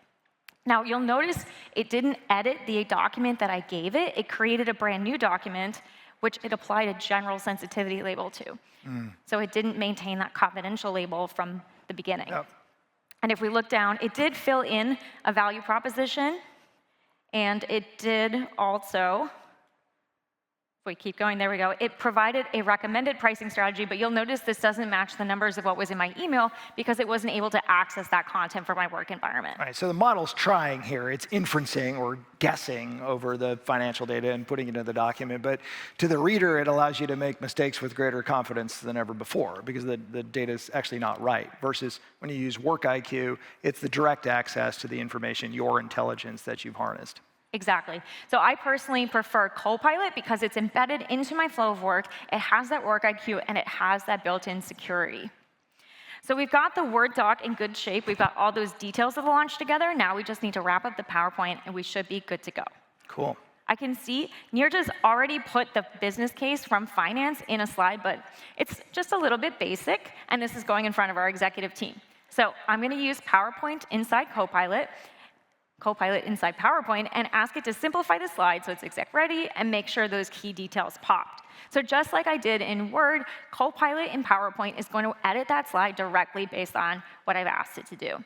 Now, you'll notice it didn't edit the document that I gave it. It created a brand new document, which it applied a general sensitivity label to. So it didn't maintain that confidential label from the beginning. Yep. And if we look down, it did fill in a value proposition, and it did also, if we keep going, there we go, it provided a recommended pricing strategy, but you'll notice this doesn't match the numbers of what was in my email because it wasn't able to access that content for my work environment. All right, so the model's trying here. It's inferencing or guessing over the financial data and putting it into the document, but to the reader, it allows you to make mistakes with greater confidence than ever before because the data is actually not right, versus when you use Work IQ, it's the direct access to the information, your intelligence that you've harnessed. Exactly. So I personally prefer Copilot because it's embedded into my flow of work, it has that Work IQ, and it has that built-in security. So we've got the Word doc in good shape. We've got all those details of the launch together. Now we just need to wrap up the PowerPoint, and we should be good to go. Cool. I can see Neerja's already put the business case from finance in a slide, but it's just a little bit basic, and this is going in front of our executive team. So I'm going to use PowerPoint inside Copilot inside PowerPoint, and ask it to simplify the slide so it's exec ready and make sure those key details popped. So just like I did in Word, Copilot in PowerPoint is going to edit that slide directly based on what I've asked it to do.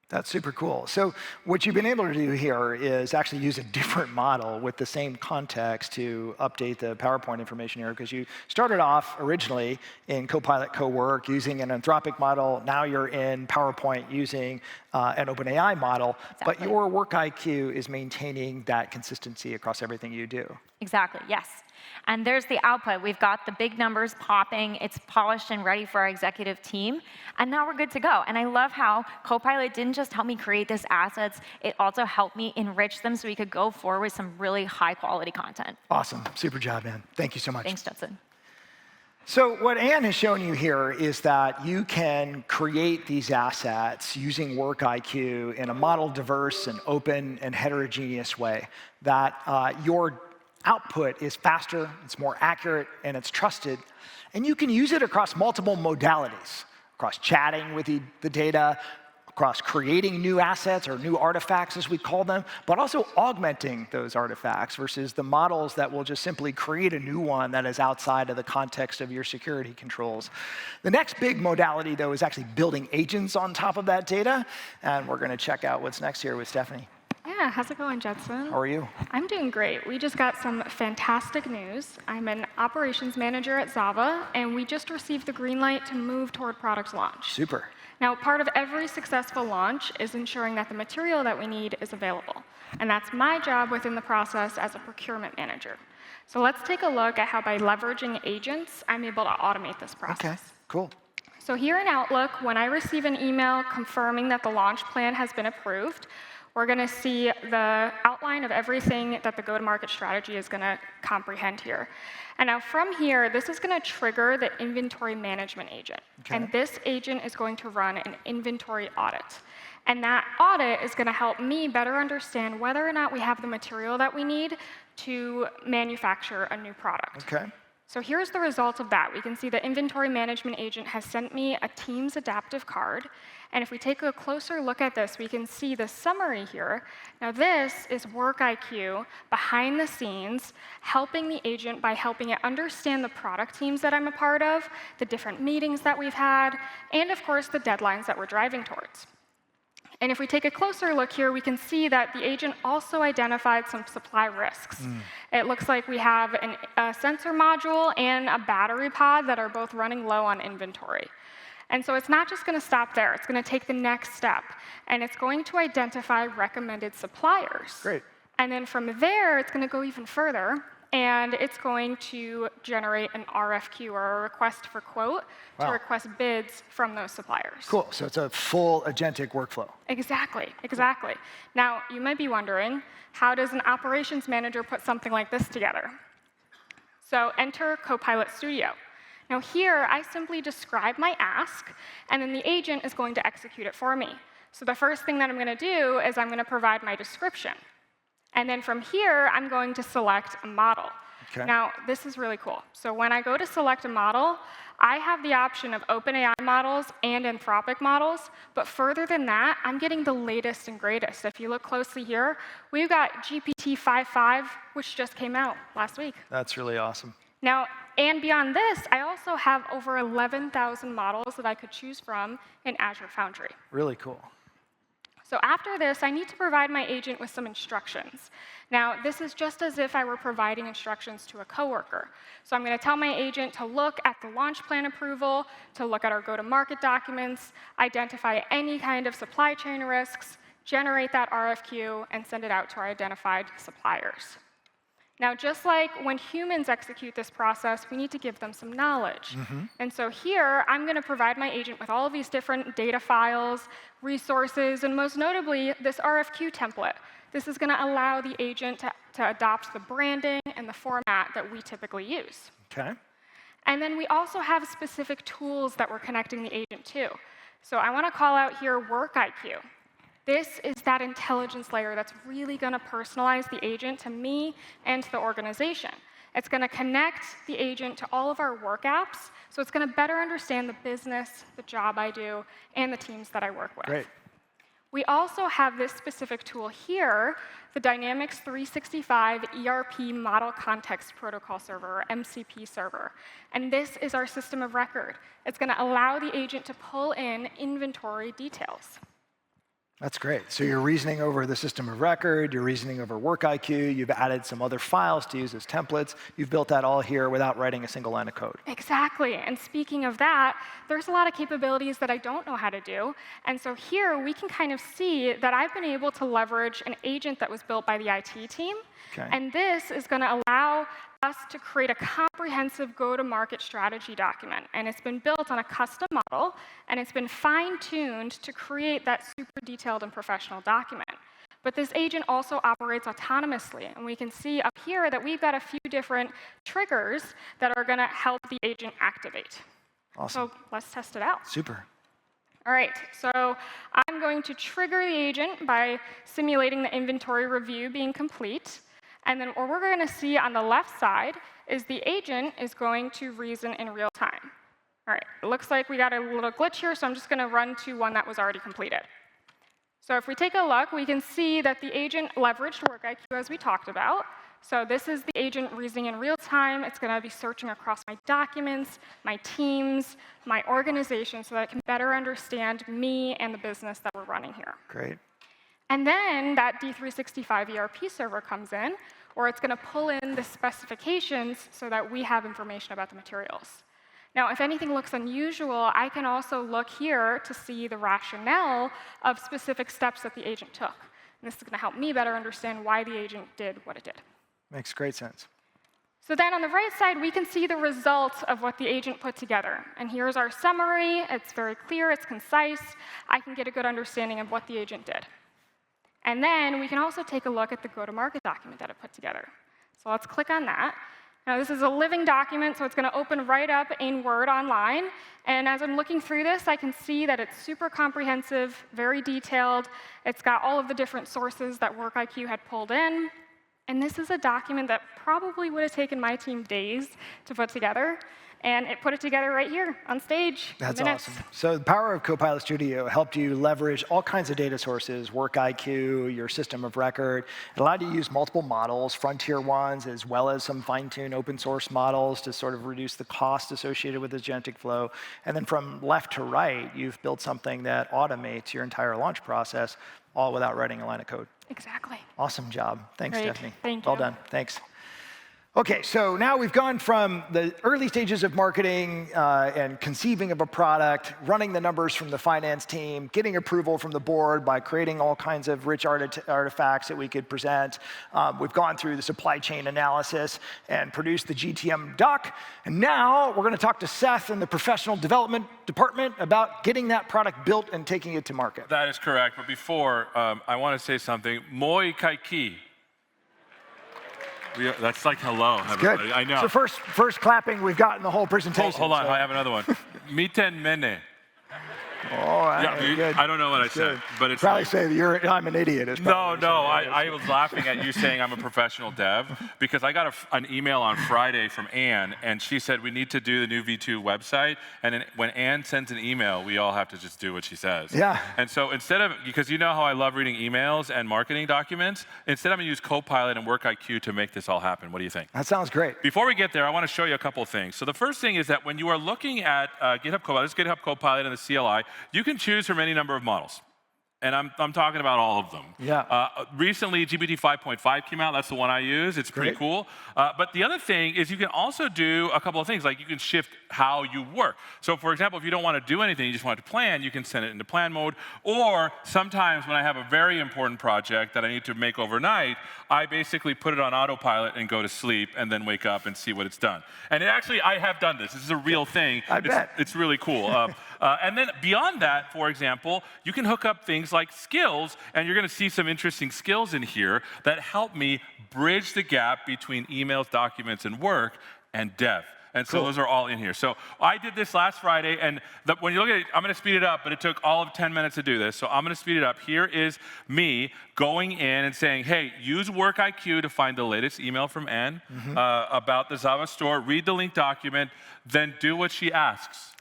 That's super cool. So what you've been able to do here is actually use a different model with the same context to update the PowerPoint information here, because you started off originally in Copilot Cowork using an Anthropic model. Now you're in PowerPoint using an OpenAI model, but your Work IQ is maintaining that consistency across everything you do. Exactly, yes. And there's the output. We've got the big numbers popping. It's polished and ready for our executive team. And now we're good to go. And I love how Copilot didn't just help me create these assets, it also helped me enrich them so we could go forward with some really high-quality content. Awesome. Super job, man. Thank you so much. Thanks, Judson. So what Anne has shown you here is that you can create these assets using Work IQ in a model-diverse and open and heterogeneous way, that your output is faster, it's more accurate, and it's trusted. And you can use it across multiple modalities, across chatting with the data, across creating new assets or new artifacts, as we call them, but also augmenting those artifacts versus the models that will just simply create a new one that is outside of the context of your security controls. The next big modality, though, is actually building agents on top of that data. And we're going to check out what's next here with Stephanie. Yeah, how's it going, Judson? How are you? I'm doing great. We just got some fantastic news. I'm an operations manager at Zava, and we just received the green light to move toward product launch. Super. Now, part of every successful launch is ensuring that the material that we need is available. And that's my job within the process as a procurement manager. So let's take a look at how by leveraging agents, I'm able to automate this process. Okay, cool. So here in Outlook, when I receive an email confirming that the launch plan has been approved, we're going to see the outline of everything that the go-to-market strategy is going to comprehend here. And now from here, this is going to trigger the inventory management agent. Okay. And this agent is going to run an inventory audit. And that audit is going to help me better understand whether or not we have the material that we need to manufacture a new product. Okay. So here's the result of that. We can see the inventory management agent has sent me a Teams adaptive card. And if we take a closer look at this, we can see the summary here. Now this is Work IQ behind the scenes, helping the agent by helping it understand the product teams that I'm a part of, the different meetings that we've had, and of course the deadlines that we're driving towards. And if we take a closer look here, we can see that the agent also identified some supply risks. It looks like we have a sensor module and a battery pod that are both running low on inventory. And so it's not just going to stop there. It's going to take the next step. And it's going to identify recommended suppliers. Great. And then from there, it's going to go even further. and it's going to generate an RFQ, or a request for quote, to request bids from those suppliers. Cool. So it's a full agentic workflow. Exactly, exactly. Now, you might be wondering, how does an operations manager put something like this together? So enter Copilot Studio. Now here, I simply describe my ask, and then the agent is going to execute it for me. So the first thing that I'm going to do is I'm going to provide my description. And then from here, I'm going to select a model. Okay. Now, this is really cool. So when I go to select a model, I have the option of OpenAI models and Anthropic models, but further than that, I'm getting the latest and greatest. If you look closely here, we've got GPT-5.5, which just came out last week. That's really awesome. Now, and beyond this, I also have over 11,000 models that I could choose from in Azure Foundry. Really cool. So after this, I need to provide my agent with some instructions. Now, this is just as if I were providing instructions to a coworker. So I'm going to tell my agent to look at the launch plan approval, to look at our go-to-market documents, identify any kind of supply chain risks, generate that RFQ, and send it out to our identified suppliers. Now, just like when humans execute this process, we need to give them some knowledge. And so here, I'm going to provide my agent with all of these different data files, resources, and most notably, this RFQ template. This is going to allow the agent to adopt the branding and the format that we typically use. Okay. And then we also have specific tools that we're connecting the agent to. So I want to call out here Work IQ. This is that intelligence layer that's really going to personalize the agent to me and to the organization. It's going to connect the agent to all of our work apps, so it's going to better understand the business, the job I do, and the teams that I work with. Great. We also have this specific tool here, the Dynamics 365 ERP Model Context Protocol Server, or MCP server. And this is our system of record. It's going to allow the agent to pull in inventory details. That's great. So you're reasoning over the system of record, you're reasoning over Work IQ, you've added some other files to use as templates. You've built that all here without writing a single line of code. Exactly. And speaking of that, there's a lot of capabilities that I don't know how to do. And so here, we can kind of see that I've been able to leverage an agent that was built by the IT team. Okay. And this is going to allow us to create a comprehensive go-to-market strategy document. And it's been built on a custom model, and it's been fine-tuned to create that super detailed and professional document. But this agent also operates autonomously, and we can see up here that we've got a few different triggers that are going to help the agent activate. Awesome. So let's test it out. Super. All right, so I'm going to trigger the agent by simulating the inventory review being complete. And then what we're going to see on the left side is the agent is going to reason in real time. All right, it looks like we got a little glitch here, so I'm just going to run to one that was already completed. So if we take a look, we can see that the agent leveraged Work IQ as we talked about. So this is the agent reasoning in real time. It's going to be searching across my documents, my teams, my organization, so that it can better understand me and the business that we're running here. Great. And then that D365 ERP server comes in, where it's going to pull in the specifications so that we have information about the materials. Now, if anything looks unusual, I can also look here to see the rationale of specific steps that the agent took. And this is going to help me better understand why the agent did what it did. Makes great sense. So then on the right side, we can see the results of what the agent put together. And here's our summary. It's very clear. It's concise. I can get a good understanding of what the agent did. And then we can also take a look at the go-to-market document that it put together. So let's click on that. Now, this is a living document, so it's going to open right up in Word online. And as I'm looking through this, I can see that it's super comprehensive, very detailed. It's got all of the different sources that Work IQ had pulled in. And this is a document that probably would have taken my team days to put together. And it put it together right here on stage. That's in minutes. awesome. So the power of Copilot Studio helped you leverage all kinds of data sources, Work IQ, your system of record. It allowed you to use multiple models, frontier ones, as well as some fine-tuned open source models to sort of reduce the cost associated with agentic flow. And then from left to right, you've built something that automates your entire launch process, all without writing a line of code. Exactly. Awesome job. Thanks, Great. Stephanie. Thank Well you. done. Thanks. Okay, so now we've gone from the early stages of marketing and conceiving of a product, running the numbers from the finance team, getting approval from the board by creating all kinds of rich artifacts that we could present. We've gone through the supply chain analysis and produced the GTM doc. And now we're going to talk to Seth and the professional development department about getting that product built and taking it to market. That is correct. But before, I want to say something. Moi kaiki. That's like hello, everybody. Good. I know. So first clapping we've got in the whole presentation. Hold on, so. I have another one. Miten, mene. Oh, good. I don't know what I said, but it's probably say that I'm an idiot. No, I was laughing at you saying I'm a professional dev because I got an email on Friday from Anne, and she said we need to do the new V2 website. And then when Anne sends an email, we all have to just do what she says. Yeah. And so instead of, because you know how I love reading emails and marketing documents, instead I'm going to use Copilot and WorkIQ to make this all happen. What do you think? That sounds great. Before we get there, I want to show you a couple of things. So the first thing is that when you are looking at GitHub Copilot, this is GitHub Copilot and the CLI, you can choose from any number of models. And I'm talking about all of them. Yeah. Recently, GPT 5.5 came out. That's the one I use. It's pretty cool. But the other thing is you can also do a couple of things. Like you can shift how you work. So for example, if you don't want to do anything, you just want to plan, you can send it into plan mode. Or sometimes when I have a very important project that I need to make overnight, I basically put it on autopilot and go to sleep and then wake up and see what it's done. And actually, I have done this. This is a real thing. I bet. It's really cool. And then beyond that, for example, you can hook up things like skills, and you're going to see some interesting skills in here that help me bridge the gap between emails, documents, and work, and dev. And so those are all in here. So I did this last Friday, and when you look at it, I'm going to speed it up, but it took all of 10 minutes to do this. So I'm going to speed it up. Here is me going in and saying, hey, use WorkIQ to find the latest email from Anne about the Zava store, read the link document, then do what she asks.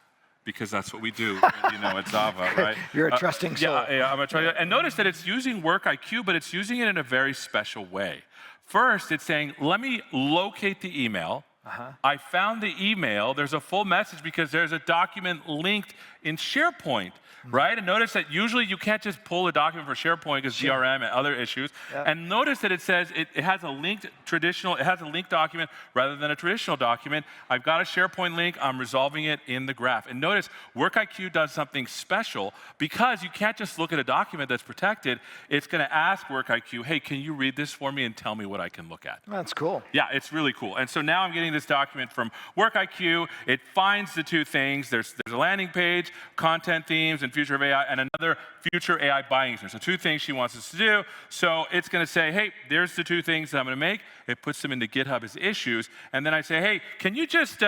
Because that's what we do, at Zava, right? You're a trusting soul. Yeah, I'm a trusting. And notice that it's using WorkIQ, but it's using it in a very special way. First, it's saying, let me locate the email. I found the email. There's a full message because there's a document linked in SharePoint, right? And notice that usually you can't just pull a document for SharePoint because DRM and other issues. And notice that it says it has a linked document rather than a traditional document. I've got a SharePoint link. I'm resolving it in the graph. And notice WorkIQ does something special because you can't just look at a document that's protected. It's going to ask WorkIQ, hey, can you read this for me and tell me what I can look at? That's cool. Yeah, it's really cool. And so now I'm getting this document from WorkIQ. It finds the two things. There's a landing page, content themes, and future of AI, and another future AI buying experience. So two things she wants us to do. So it's going to say, hey, there's the two things that I'm going to make. It puts them into GitHub as issues. And then I say, hey, can you just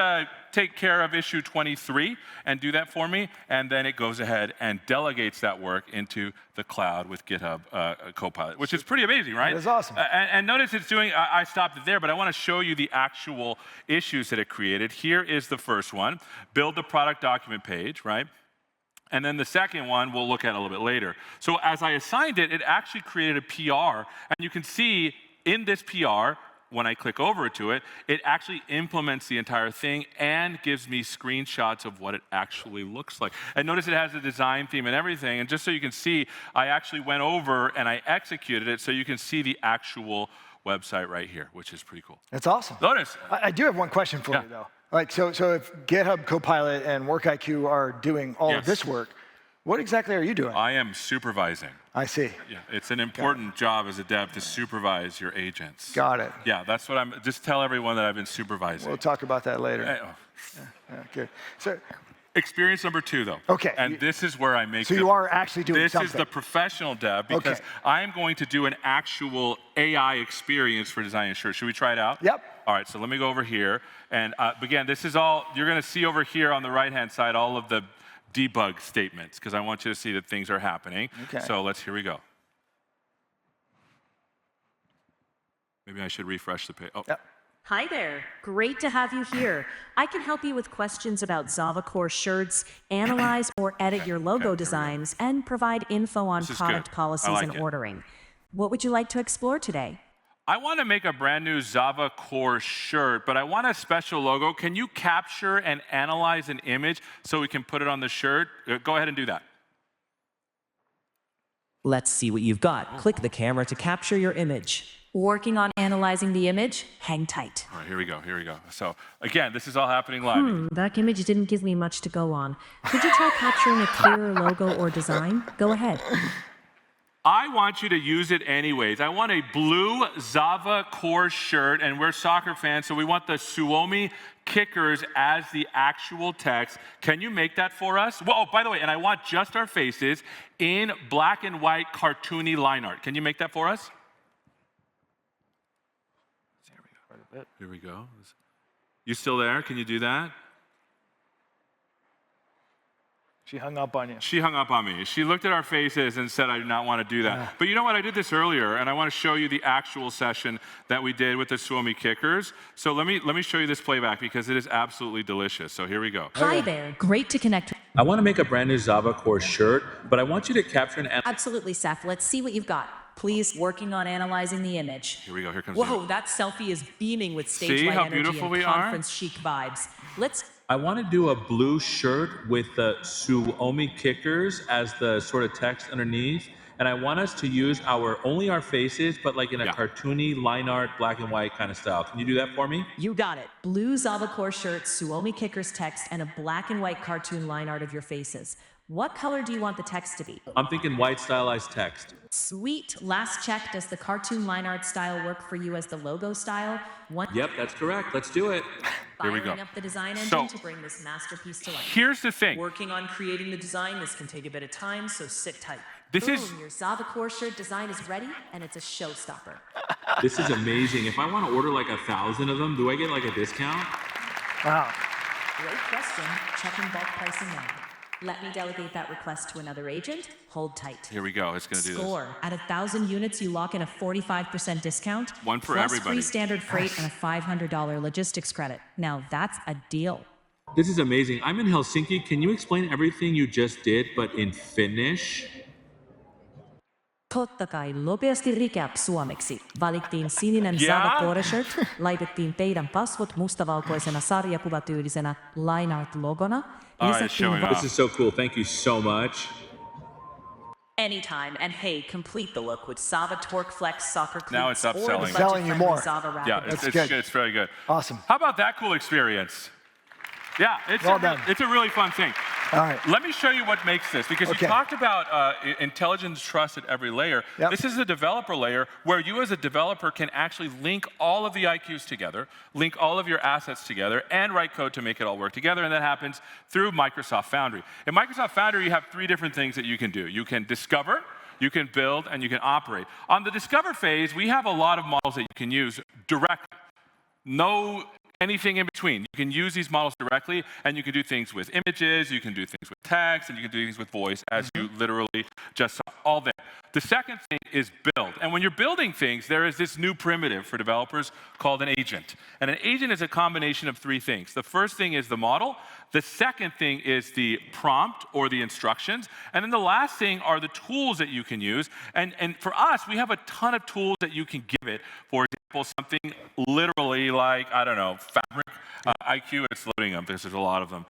take care of issue 23 and do that for me? And then it goes ahead and delegates that work into the cloud with GitHub Copilot, which is pretty amazing, right? That is awesome. And notice it's doing, I stopped it there, but I want to show you the actual issues that it created. Here is the first one, build the product document page, right? And then the second one we'll look at a little bit later. So as I assigned it, it actually created a PR. And you can see in this PR, when I click over to it, it actually implements the entire thing and gives me screenshots of what it actually looks like. And notice it has a design theme and everything. And just so you can see, I actually went over and I executed it so you can see the actual website right here, which is pretty cool. That's awesome. Notice. I do have one question for you, though. Like, so if GitHub Copilot and WorkIQ are doing all of this work, what exactly are you doing? I am supervising. I see. Yeah, it's an important job as a dev to supervise your agents. Got it. Yeah, that's what just tell everyone that I've been supervising. We'll talk about that later. Good. So, experience number 2, though. Okay. And this is where I make So you are actually doing something. This is the professional dev because I am going to do an actual AI experience for designing shirts. Should we try it out? Yep. All right, so let me go over here. And again, this is all, you're going to see over here on the right-hand side all of the debug statements because I want you to see that things are happening. Okay. So here we go. Maybe I should refresh the page. Oh. Yep. Hi there. Great to have you here. I can help you with questions about Zava Core shirts, analyze or edit your logo designs, and provide info on product policies and ordering. What would you like to explore today? I want to make a brand new Zava Core shirt, but I want a special logo. Can you capture and analyze an image so we can put it on the shirt? Go ahead and do that. Let's see what you've got. Click the camera to capture your image. Working on analyzing the image? Hang tight. All right, here we go. So again, this is all happening live. That image didn't give me much to go on. Could you try capturing a clearer logo or design? Go ahead. I want you to use it anyways. I want a blue Zava core shirt, and we're soccer fans, so we want the Suomi kickers as the actual text. Can you make that for us? Well, oh, by the way, and I want just our faces in black and white cartoony line art. Can you make that for us? Here we go. You still there? Can you do that? She hung up on you. She hung up on me. She looked at our faces and said, I do not want to do that. But you know what? I did this earlier, and I want to show you the actual session that we did with the Suomi kickers. So let me show you this playback because it is absolutely delicious. So here we go. Hi there. Great to connect. I want to make a brand new Zava core shirt, but I want you to capture an... Absolutely, Seth. Let's see what you've got. Please, working on analyzing the image. Here we go. Here comes Whoa, that selfie is beaming with stage-like energy and conference chic vibes. I want to do a blue shirt with the Suomi kickers as the sort of text underneath. And I want us to use only our faces, but like in a cartoony line art, black and white kind of style. Can you do that for me? You got it. Blue Zava core shirt, Suomi kickers text, and a black and white cartoon line art of your faces. What color do you want the text to be? I'm thinking white stylized text. Sweet. Last check. Does the cartoon line art style work for you as the logo style? Yep, that's correct. Let's do it. Here we go. Firing up the design engine to bring this masterpiece to life. Here's the thing. Working on creating the design. This can take a bit of time, so sit tight. Your Zava core shirt design is ready, and it's a showstopper. This is amazing. If I want to order like 1,000 of them, do I get like a discount? Wow. Great question. Checking bulk pricing now. Let me delegate that request to another agent. Hold tight. Here we go. It's going to do this. Score. At 1,000 units, you lock in a 45% discount. One for plus everybody. Free standard freight and a $500 logistics credit. Now that's a deal. This is amazing. I'm in Helsinki. Can you explain everything you just did, but in Finnish? Totta kai nopeasti recap suomeksi. Valittiin sininen Zava core shirt, laitettiin teidän kasvot mustavalkoisena sarjakuvatyylisenä line art logona. This is so cool. Thank you so much. Anytime. And hey, complete the look with Zava Torque Flex soccer cleats. Now it's upselling. Selling you more. Yeah, it's good. It's very good. Awesome. How about that cool experience? Yeah, it's a really fun thing. All right. Let me show you what makes this, because you talked about intelligence trust at every layer. Yep. This is a developer layer where you as a developer can actually link all of the IQs together, link all of your assets together, and write code to make it all work together, and that happens through Microsoft Foundry. In Microsoft Foundry, you have 3 different things that you can do. You can discover, you can build, and you can operate. On the discover phase, we have a lot of models that you can use directly. No anything in between. You can use these models directly, and you can do things with images, you can do things with text, and you can do things with voice, as you literally just saw all there. The second thing is build. And when you're building things, there is this new primitive for developers called an agent. And an agent is a combination of 3 things. The first thing is the model. The second thing is the prompt or the instructions. And then the last thing are the tools that you can use. And for us, we have a ton of tools that you can give it. For example, something literally like, I don't know, Fabric, IQ, it's loading them because there's a lot of them.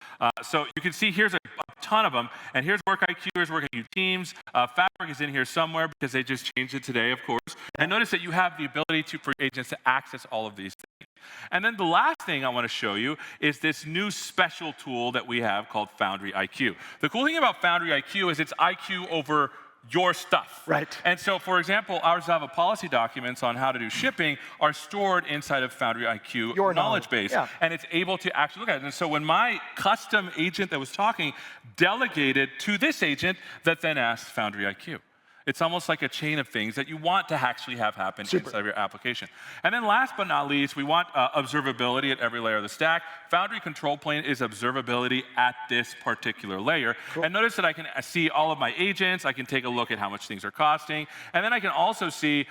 So you can see here's a ton of them. And here's Work IQ, here's Work IQ Teams. Fabric is in here somewhere because they just changed it today, of course. And notice that you have the ability for agents to access all of these things. And then the last thing I want to show you is this new special tool that we have called Foundry IQ. The cool thing about Foundry IQ is it's IQ over your stuff. Right. And so, for example, our Zava policy documents on how to do shipping are stored inside of Foundry IQ knowledge base. Yeah. And it's able to actually look at it. And so when my custom agent that was talking delegated to this agent that then asked Foundry IQ. It's almost like a chain of things that you want to actually have happen inside of your application. And then last but not least, we want observability at every layer of the stack. Foundry control plane is observability at this particular layer. Cool. And notice that I can see all of my agents. I can take a look at how much things are costing. And then I can also see,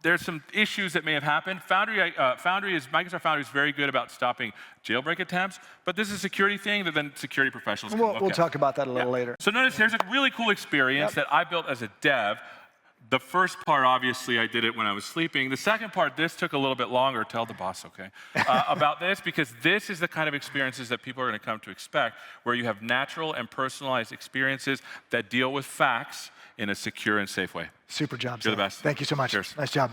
there's some issues that may have happened. Microsoft Foundry is very good about stopping jailbreak attempts, but this is a security thing that then security professionals can look at. We'll talk about that a little later. So notice there's a really cool experience that I built as a dev. The first part, obviously, I did it when I was sleeping. The second part, this took a little bit longer. Tell the boss, okay, about this, because this is the kind of experiences that people are going to come to expect, where you have natural and personalized experiences that deal with facts in a secure and safe way. Super job. You're the best. Thank you so much. Cheers. Nice job.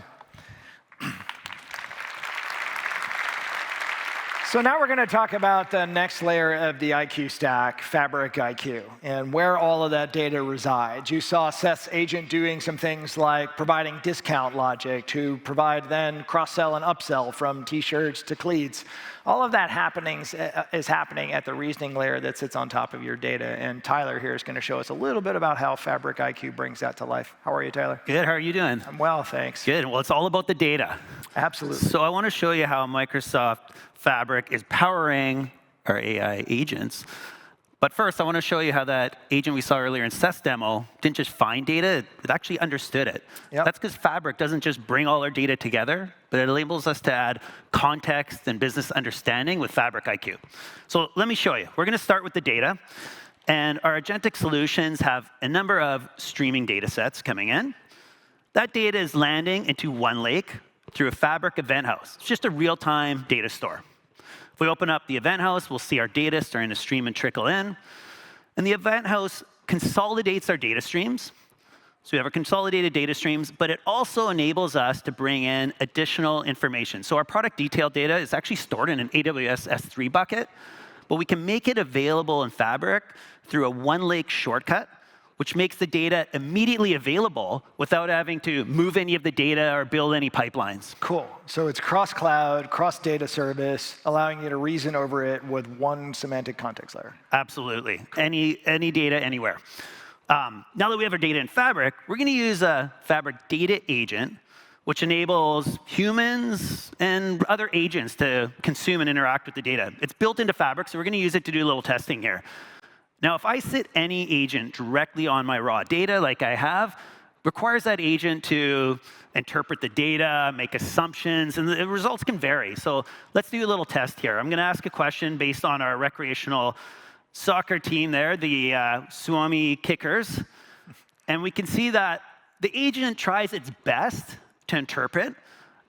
So now we're going to talk about the next layer of the IQ stack, Fabric IQ, and where all of that data resides. You saw Seth's agent doing some things like providing discount logic to provide then cross-sell and upsell from T-shirts to cleats. All of that is happening at the reasoning layer that sits on top of your data. And Tyler here is going to show us a little bit about how Fabric IQ brings that to life. How are you, Tyler? Good. How are you doing? I'm well, thanks. Good. Well, it's all about the data. Absolutely. So I want to show you how Microsoft Fabric is powering our AI agents. But first, I want to show you how that agent we saw earlier in Seth's demo didn't just find data, it actually understood it. Yep. That's because Fabric doesn't just bring all our data together, but it enables us to add context and business understanding with Fabric IQ. So let me show you. We're going to start with the data. And our agentic solutions have a number of streaming data sets coming in. That data is landing into one lake through a Fabric event house. It's just a real-time data store. If we open up the event house, we'll see our data starting to stream and trickle in. And the event house consolidates our data streams. So we have our consolidated data streams, but it also enables us to bring in additional information. So our product detail data is actually stored in an AWS S3 bucket, but we can make it available in Fabric through a one-lake shortcut, which makes the data immediately available without having to move any of the data or build any pipelines. Cool. So it's cross-cloud, cross-data service, allowing you to reason over it with one semantic context layer. Absolutely. Cool. Any data, anywhere. Now that we have our data in Fabric, we're going to use a Fabric data agent, which enables humans and other agents to consume and interact with the data. It's built into Fabric, so we're going to use it to do a little testing here. Now, if I sit any agent directly on my raw data, like I have, requires that agent to interpret the data, make assumptions, and the results can vary. So let's do a little test here. I'm going to ask a question based on our recreational soccer team there, the Suomi Kickers. And we can see that the agent tries its best to interpret,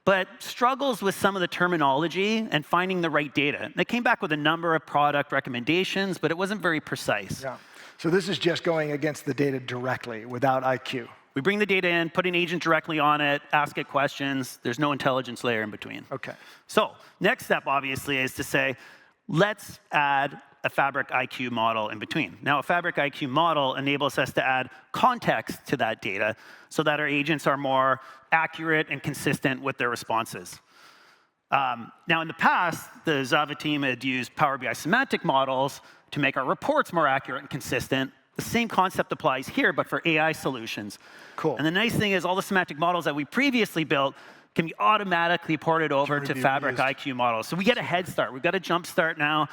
but struggles with some of the terminology and finding the right data. And it came back with a number of product recommendations, but it wasn't very precise. Yeah. So this is just going against the data directly without IQ. We bring the data in, put an agent directly on it, ask it questions. There's no intelligence layer in between. OK. So next step, obviously, is to say, let's add a Fabric IQ model in between. Now, a Fabric IQ model enables us to add context to that data so that our agents are more accurate and consistent with their responses. Now, in the past, the Zava team had used Power BI semantic models to make our reports more accurate and consistent. The same concept applies here, but for AI solutions. Cool. And the nice thing is all the semantic models that we previously built can be automatically ported over to Fabric IQ models. So we get a head start. We've got a jump start now.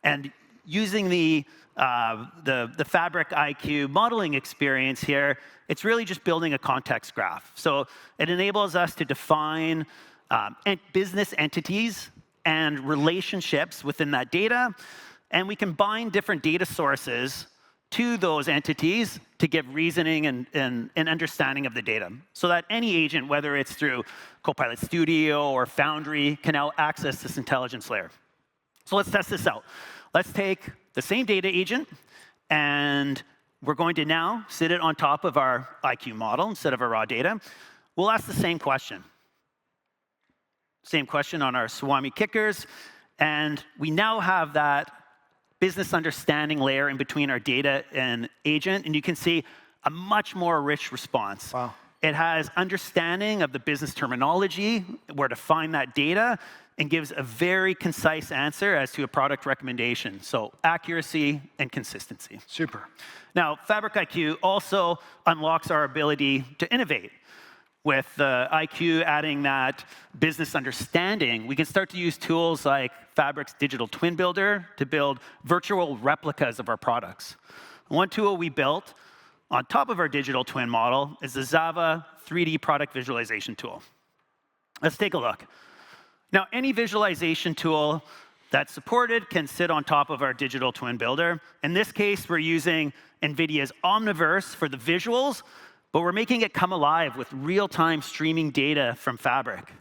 And using the Fabric IQ modeling experience here, it's really just building a context graph. So it enables us to define business entities and relationships within that data. And we can bind different data sources to those entities to give reasoning and understanding of the data. So that any agent, whether it's through Copilot Studio or Foundry, can now access this intelligence layer. So let's test this out. Let's take the same data agent, and we're going to now sit it on top of our IQ model instead of our raw data. We'll ask the same question. Same question on our Suomi Kickers, and we now have that business understanding layer in between our data and agent, and you can see a much more rich response. Wow. It has understanding of the business terminology, where to find that data, and gives a very concise answer as to a product recommendation. So accuracy and consistency. Super. Now, Fabric IQ also unlocks our ability to innovate. With IQ adding that business understanding, we can start to use tools like Fabric's Digital Twin Builder to build virtual replicas of our products. One tool we built on top of our digital twin model is the Zava 3D product visualization tool. Let's take a look. Now, any visualization tool that's supported can sit on top of our digital twin builder. In this case, we're using NVIDIA's Omniverse for the visuals, but we're making it come alive with real-time streaming data from Fabric.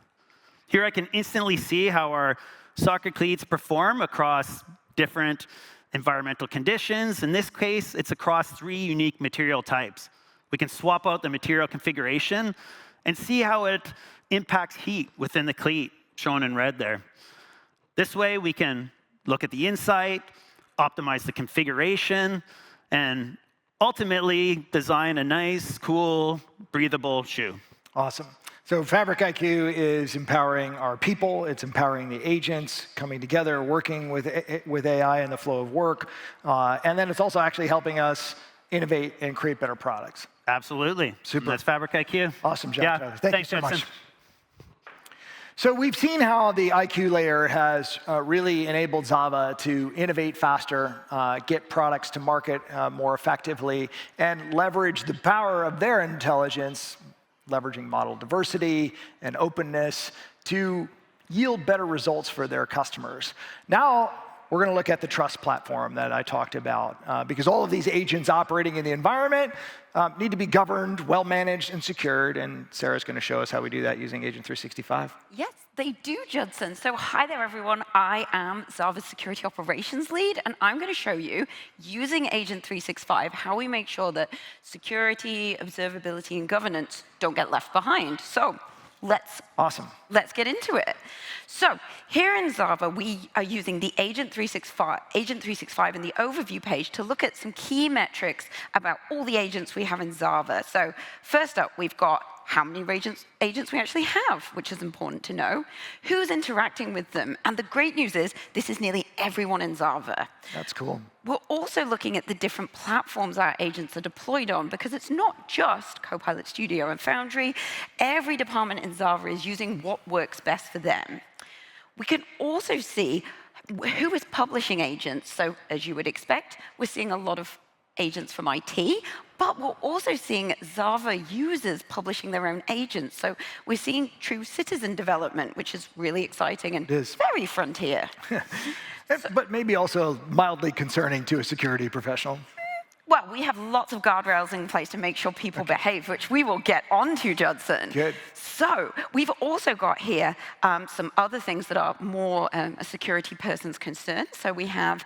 Here I can instantly see how our soccer cleats perform across different environmental conditions. In this case, it's across 3 unique material types. We can swap out the material configuration and see how it impacts heat within the cleat, shown in red there. This way, we can look at the insight, optimize the configuration, and ultimately design a nice, cool, breathable shoe. Awesome. So Fabric IQ is empowering our people. It's empowering the agents coming together, working with AI in the flow of work. And then it's also actually helping us innovate and create better products. Absolutely. Super. That's Fabric IQ. Awesome job, Yeah. Tyler. Thank you so Judson. much. So we've seen how the IQ layer has really enabled Zava to innovate faster, get products to market more effectively, and leverage the power of their intelligence, leveraging model diversity and openness to yield better results for their customers. Now, we're going to look at the trust platform that I talked about, because all of these agents operating in the environment need to be governed, well-managed, and secured, and Sarah's going to show us how we do that using Agent 365. Yes, they do, Judson. So hi there, everyone. I am Zava's Security Operations Lead, and I'm going to show you, using Agent 365, how we make sure that security, observability, and governance don't get left behind. So let's get into it. So here in Zava, we are using the Agent 365 in the overview page to look at some key metrics about all the agents we have in Zava. So first up, we've got how many agents we actually have, which is important to know, who's interacting with them, and the great news is this is nearly everyone in Zava. That's cool. We're also looking at the different platforms our agents are deployed on, because it's not just Copilot Studio and Foundry. Every department in Zava is using what works best for them. We can also see who is publishing agents. So as you would expect, we're seeing a lot of agents from IT, but we're also seeing Zava users publishing their own agents. So we're seeing true citizen development, which is really exciting and very frontier. But maybe also mildly concerning to a security professional. Well, we have lots of guardrails in place to make sure people behave, which we will get onto, Judson. Good. So we've also got here some other things that are more a security person's concern. So we have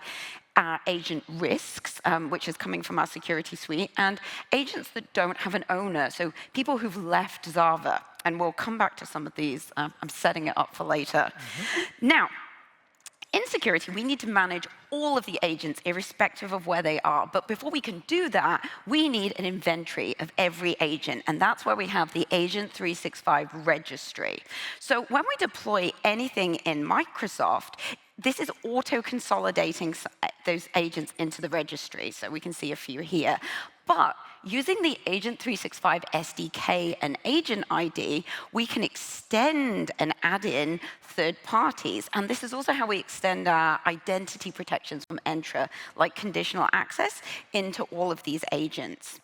agent risks, which is coming from our security suite, and agents that don't have an owner, so people who've left Zava. And we'll come back to some of these. I'm setting it up for later. Now, in security, we need to manage all of the agents, irrespective of where they are. But before we can do that, we need an inventory of every agent. And that's where we have the Agent 365 registry. So when we deploy anything in Microsoft, this is auto-consolidating those agents into the registry. So we can see a few here. But using the Agent 365 SDK and Agent ID, we can extend and add in third parties. And this is also how we extend our identity protections from Entra, like conditional access, into all of these agents.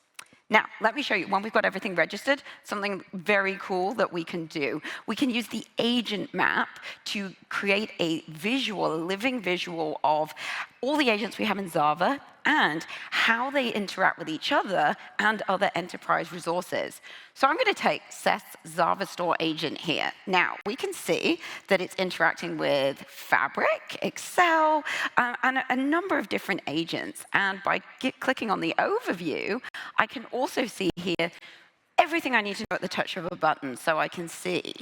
Now, let me show you, when we've got everything registered, something very cool that we can do. We can use the agent map to create a visual, a living visual of all the agents we have in Zava and how they interact with each other and other enterprise resources. So I'm going to take Seth's Zava Store agent here. Now, we can see that it's interacting with Fabric, Excel, and a number of different agents. And by clicking on the overview, I can also see here everything I need to know at the touch of a button. So I can see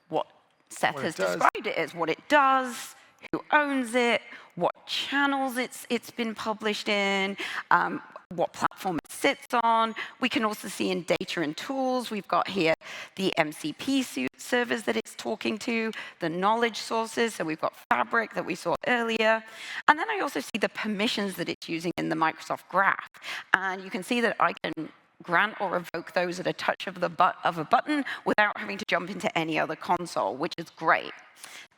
what Seth has described it as, what it does, who owns it, what channels it's been published in, what platform it sits on. We can also see in data and tools, we've got here the MCP servers that it's talking to, the knowledge sources, so we've got Fabric that we saw earlier. And then I also see the permissions that it's using in the Microsoft Graph. And you can see that I can grant or revoke those at a touch of a button without having to jump into any other console, which is great.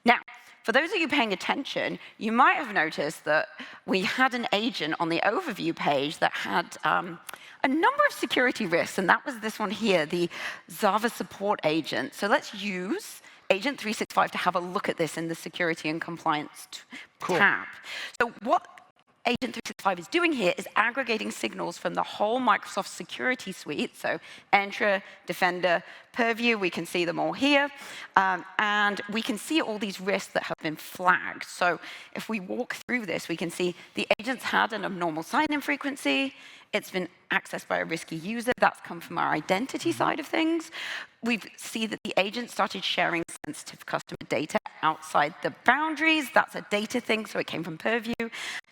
Now, for those of you paying attention, you might have noticed that we had an agent on the overview page that had a number of security risks, and that was this one here, the Zava support agent. So let's use Agent 365 to have a look at this in the security and compliance tab. So what Agent 365 is doing here is aggregating signals from the whole Microsoft security suite, so Entra, Defender, Purview, we can see them all here, and we can see all these risks that have been flagged. So if we walk through this, we can see the agents had an abnormal sign-in frequency, It's been accessed by a risky user. That's come from our identity side of things. We see that the agent started sharing sensitive customer data outside the boundaries. That's a data thing, so it came from Purview.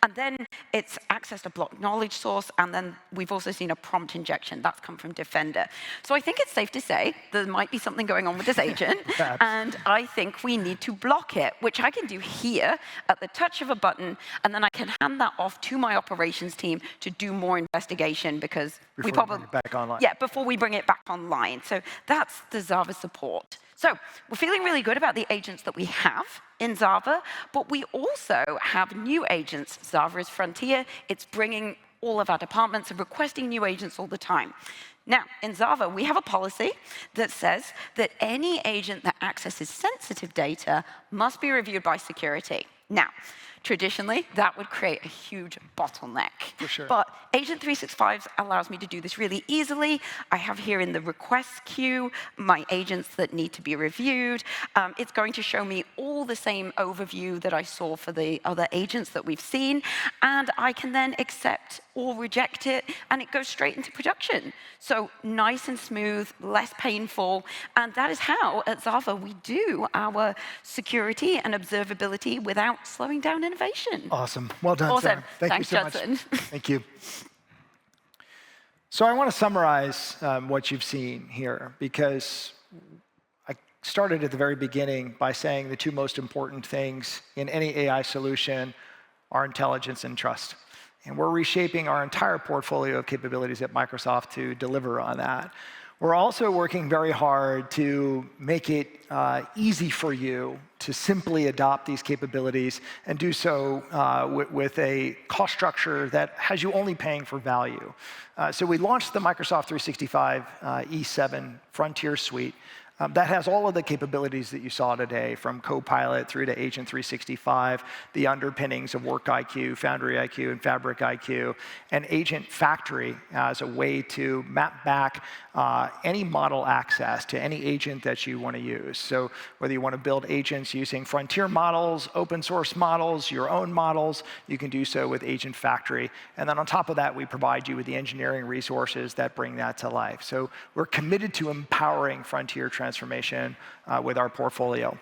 And then it's accessed a blocked knowledge source, and then we've also seen a prompt injection. That's come from Defender. So I think it's safe to say there might be something going on with this agent, and I think we need to block it, which I can do here at the touch of a button, and then I can hand that off to my operations team to do more investigation, because we probably bring it back online. Yeah, before we bring it back online. So that's the Zava support. So we're feeling really good about the agents that we have in Zava, but we also have new agents. Zava is Frontier. It's bringing all of our departments and requesting new agents all the time. Now, in Zava, we have a policy that says that any agent that accesses sensitive data must be reviewed by security. Now, traditionally, that would create a huge bottleneck. For sure. But Agent 365 allows me to do this really easily. I have here in the request queue my agents that need to be reviewed. It's going to show me all the same overview that I saw for the other agents that we've seen. And I can then accept or reject it, and it goes straight into production. So nice and smooth, less painful. And that is how, at Zava, we do our security and observability without slowing down innovation. Awesome. Well done, Awesome. Sarah. Thank you so Judson. much. Thank you. So I want to summarize what you've seen here, because I started at the very beginning by saying the two most important things in any AI solution are intelligence and trust. And we're reshaping our entire portfolio of capabilities at Microsoft to deliver on that. We're also working very hard to make it easy for you to simply adopt these capabilities and do so with a cost structure that has you only paying for value. So we launched the Microsoft 365 E7 Frontier Suite. That has all of the capabilities that you saw today, from Copilot through to Agent 365, the underpinnings of Work IQ, Foundry IQ, and Fabric IQ, and Agent Factory as a way to map back any model access to any agent that you want to use. So whether you want to build agents using Frontier models, open source models, your own models, you can do so with Agent Factory. And then on top of that, we provide you with the engineering resources that bring that to life. So we're committed to empowering Frontier transformation with our portfolio.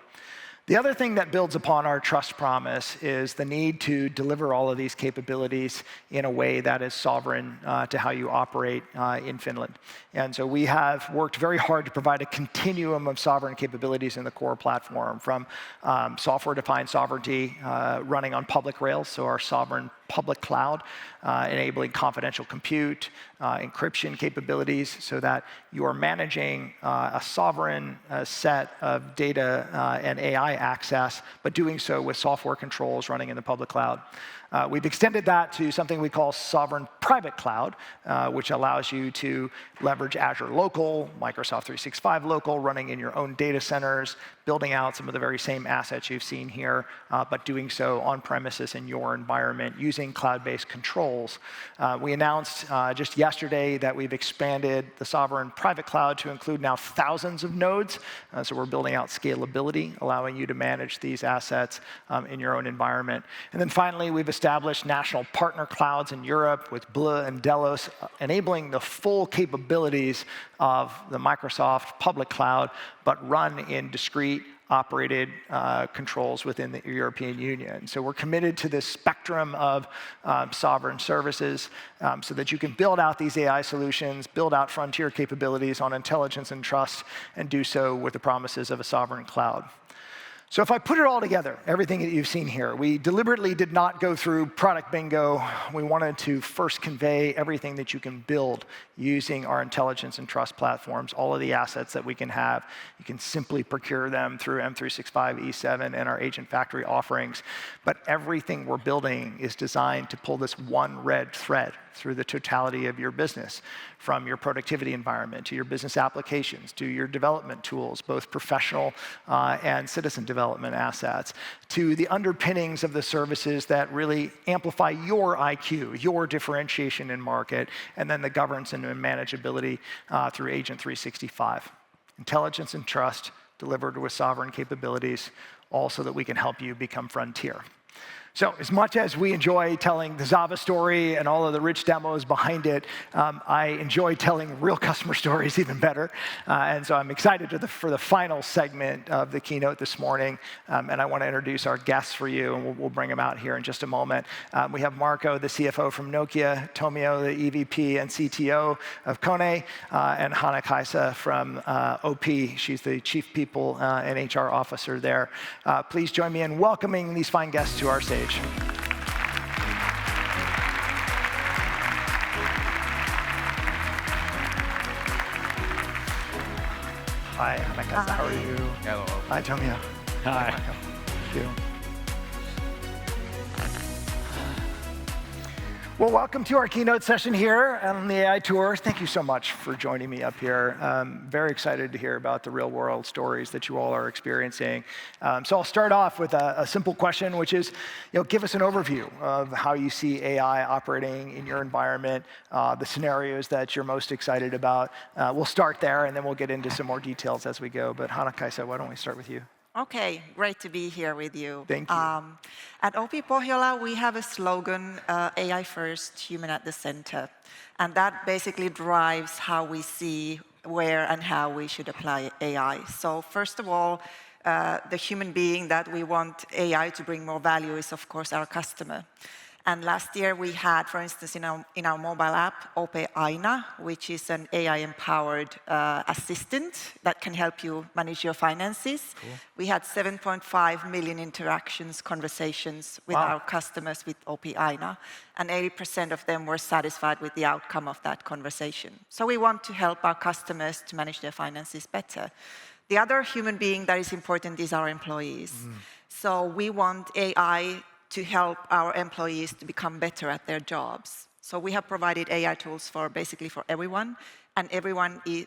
The other thing that builds upon our trust promise is the need to deliver all of these capabilities in a way that is sovereign to how you operate in Finland. And so we have worked very hard to provide a continuum of sovereign capabilities in the core platform, from software-defined sovereignty running on public rails, so our sovereign public cloud, enabling confidential compute, encryption capabilities, so that you are managing a sovereign set of data and AI access, but doing so with software controls running in the public cloud. We've extended that to something we call sovereign private cloud, which allows you to leverage Azure Local, Microsoft 365 Local, running in your own data centers, building out some of the very same assets you've seen here, but doing so on premises in your environment using cloud-based controls. We announced just yesterday that we've expanded the sovereign private cloud to include now thousands of nodes. So we're building out scalability, allowing you to manage these assets in your own environment. And then finally, we've established national partner clouds in Europe with Bleu and Delos, enabling the full capabilities of the Microsoft public cloud, but run in discrete operated controls within the European Union. So we're committed to this spectrum of sovereign services so that you can build out these AI solutions, build out frontier capabilities on intelligence and trust, and do so with the promises of a sovereign cloud. So if I put it all together, everything that you've seen here, we deliberately did not go through product bingo. We wanted to first convey everything that you can build using our intelligence and trust platforms, all of the assets that we can have. You can simply procure them through M365 E7 and our Agent Factory offerings. But everything we're building is designed to pull this one red thread through the totality of your business, from your productivity environment to your business applications to your development tools, both professional and citizen development assets, to the underpinnings of the services that really amplify your IQ, your differentiation in market, and then the governance and manageability through Agent 365. Intelligence and trust delivered with sovereign capabilities, all so that we can help you become frontier. So as much as we enjoy telling the Zava story and all of the rich demos behind it, I enjoy telling real customer stories even better. And so I'm excited for the final segment of the keynote this morning. And I want to introduce our guests for you, and we'll bring them out here in just a moment. We have Marco, the CFO from Nokia, Tomio, the EVP and CTO of Kone, and Hannah Kaisa from OP. She's the Chief People and HR Officer there. Please join me in welcoming these fine guests to our stage. Hi, Hannah, how are you? Hello. Hi, Tomio. Hi. Thank you. Well, welcome to our keynote session here on the AI Tour. Thank you so much for joining me up here. Very excited to hear about the real-world stories that you all are experiencing. So I'll start off with a simple question, which is, give us an overview of how you see AI operating in your environment, the scenarios that you're most excited about. We'll start there, and then we'll get into some more details as we go. But Hannah Kaisa, why don't we start with you? Okay, great to be here with you. Thank you. At OP Pohjola, we have a slogan, AI first, human at the center. And that basically drives how we see where and how we should apply AI. So first of all, the human being that we want AI to bring more value is, of course, our customer. And last year we had, for instance, in our mobile app, OP Aina, which is an AI-empowered assistant that can help you manage your finances. Cool. We had 7.5 million interactions, conversations with our customers with OP Aina, and 80% of them were satisfied with the outcome of that conversation. So we want to help our customers to manage their finances better. The other human being that is important is our employees. So we want AI to help our employees to become better at their jobs. So we have provided AI tools for basically for everyone, and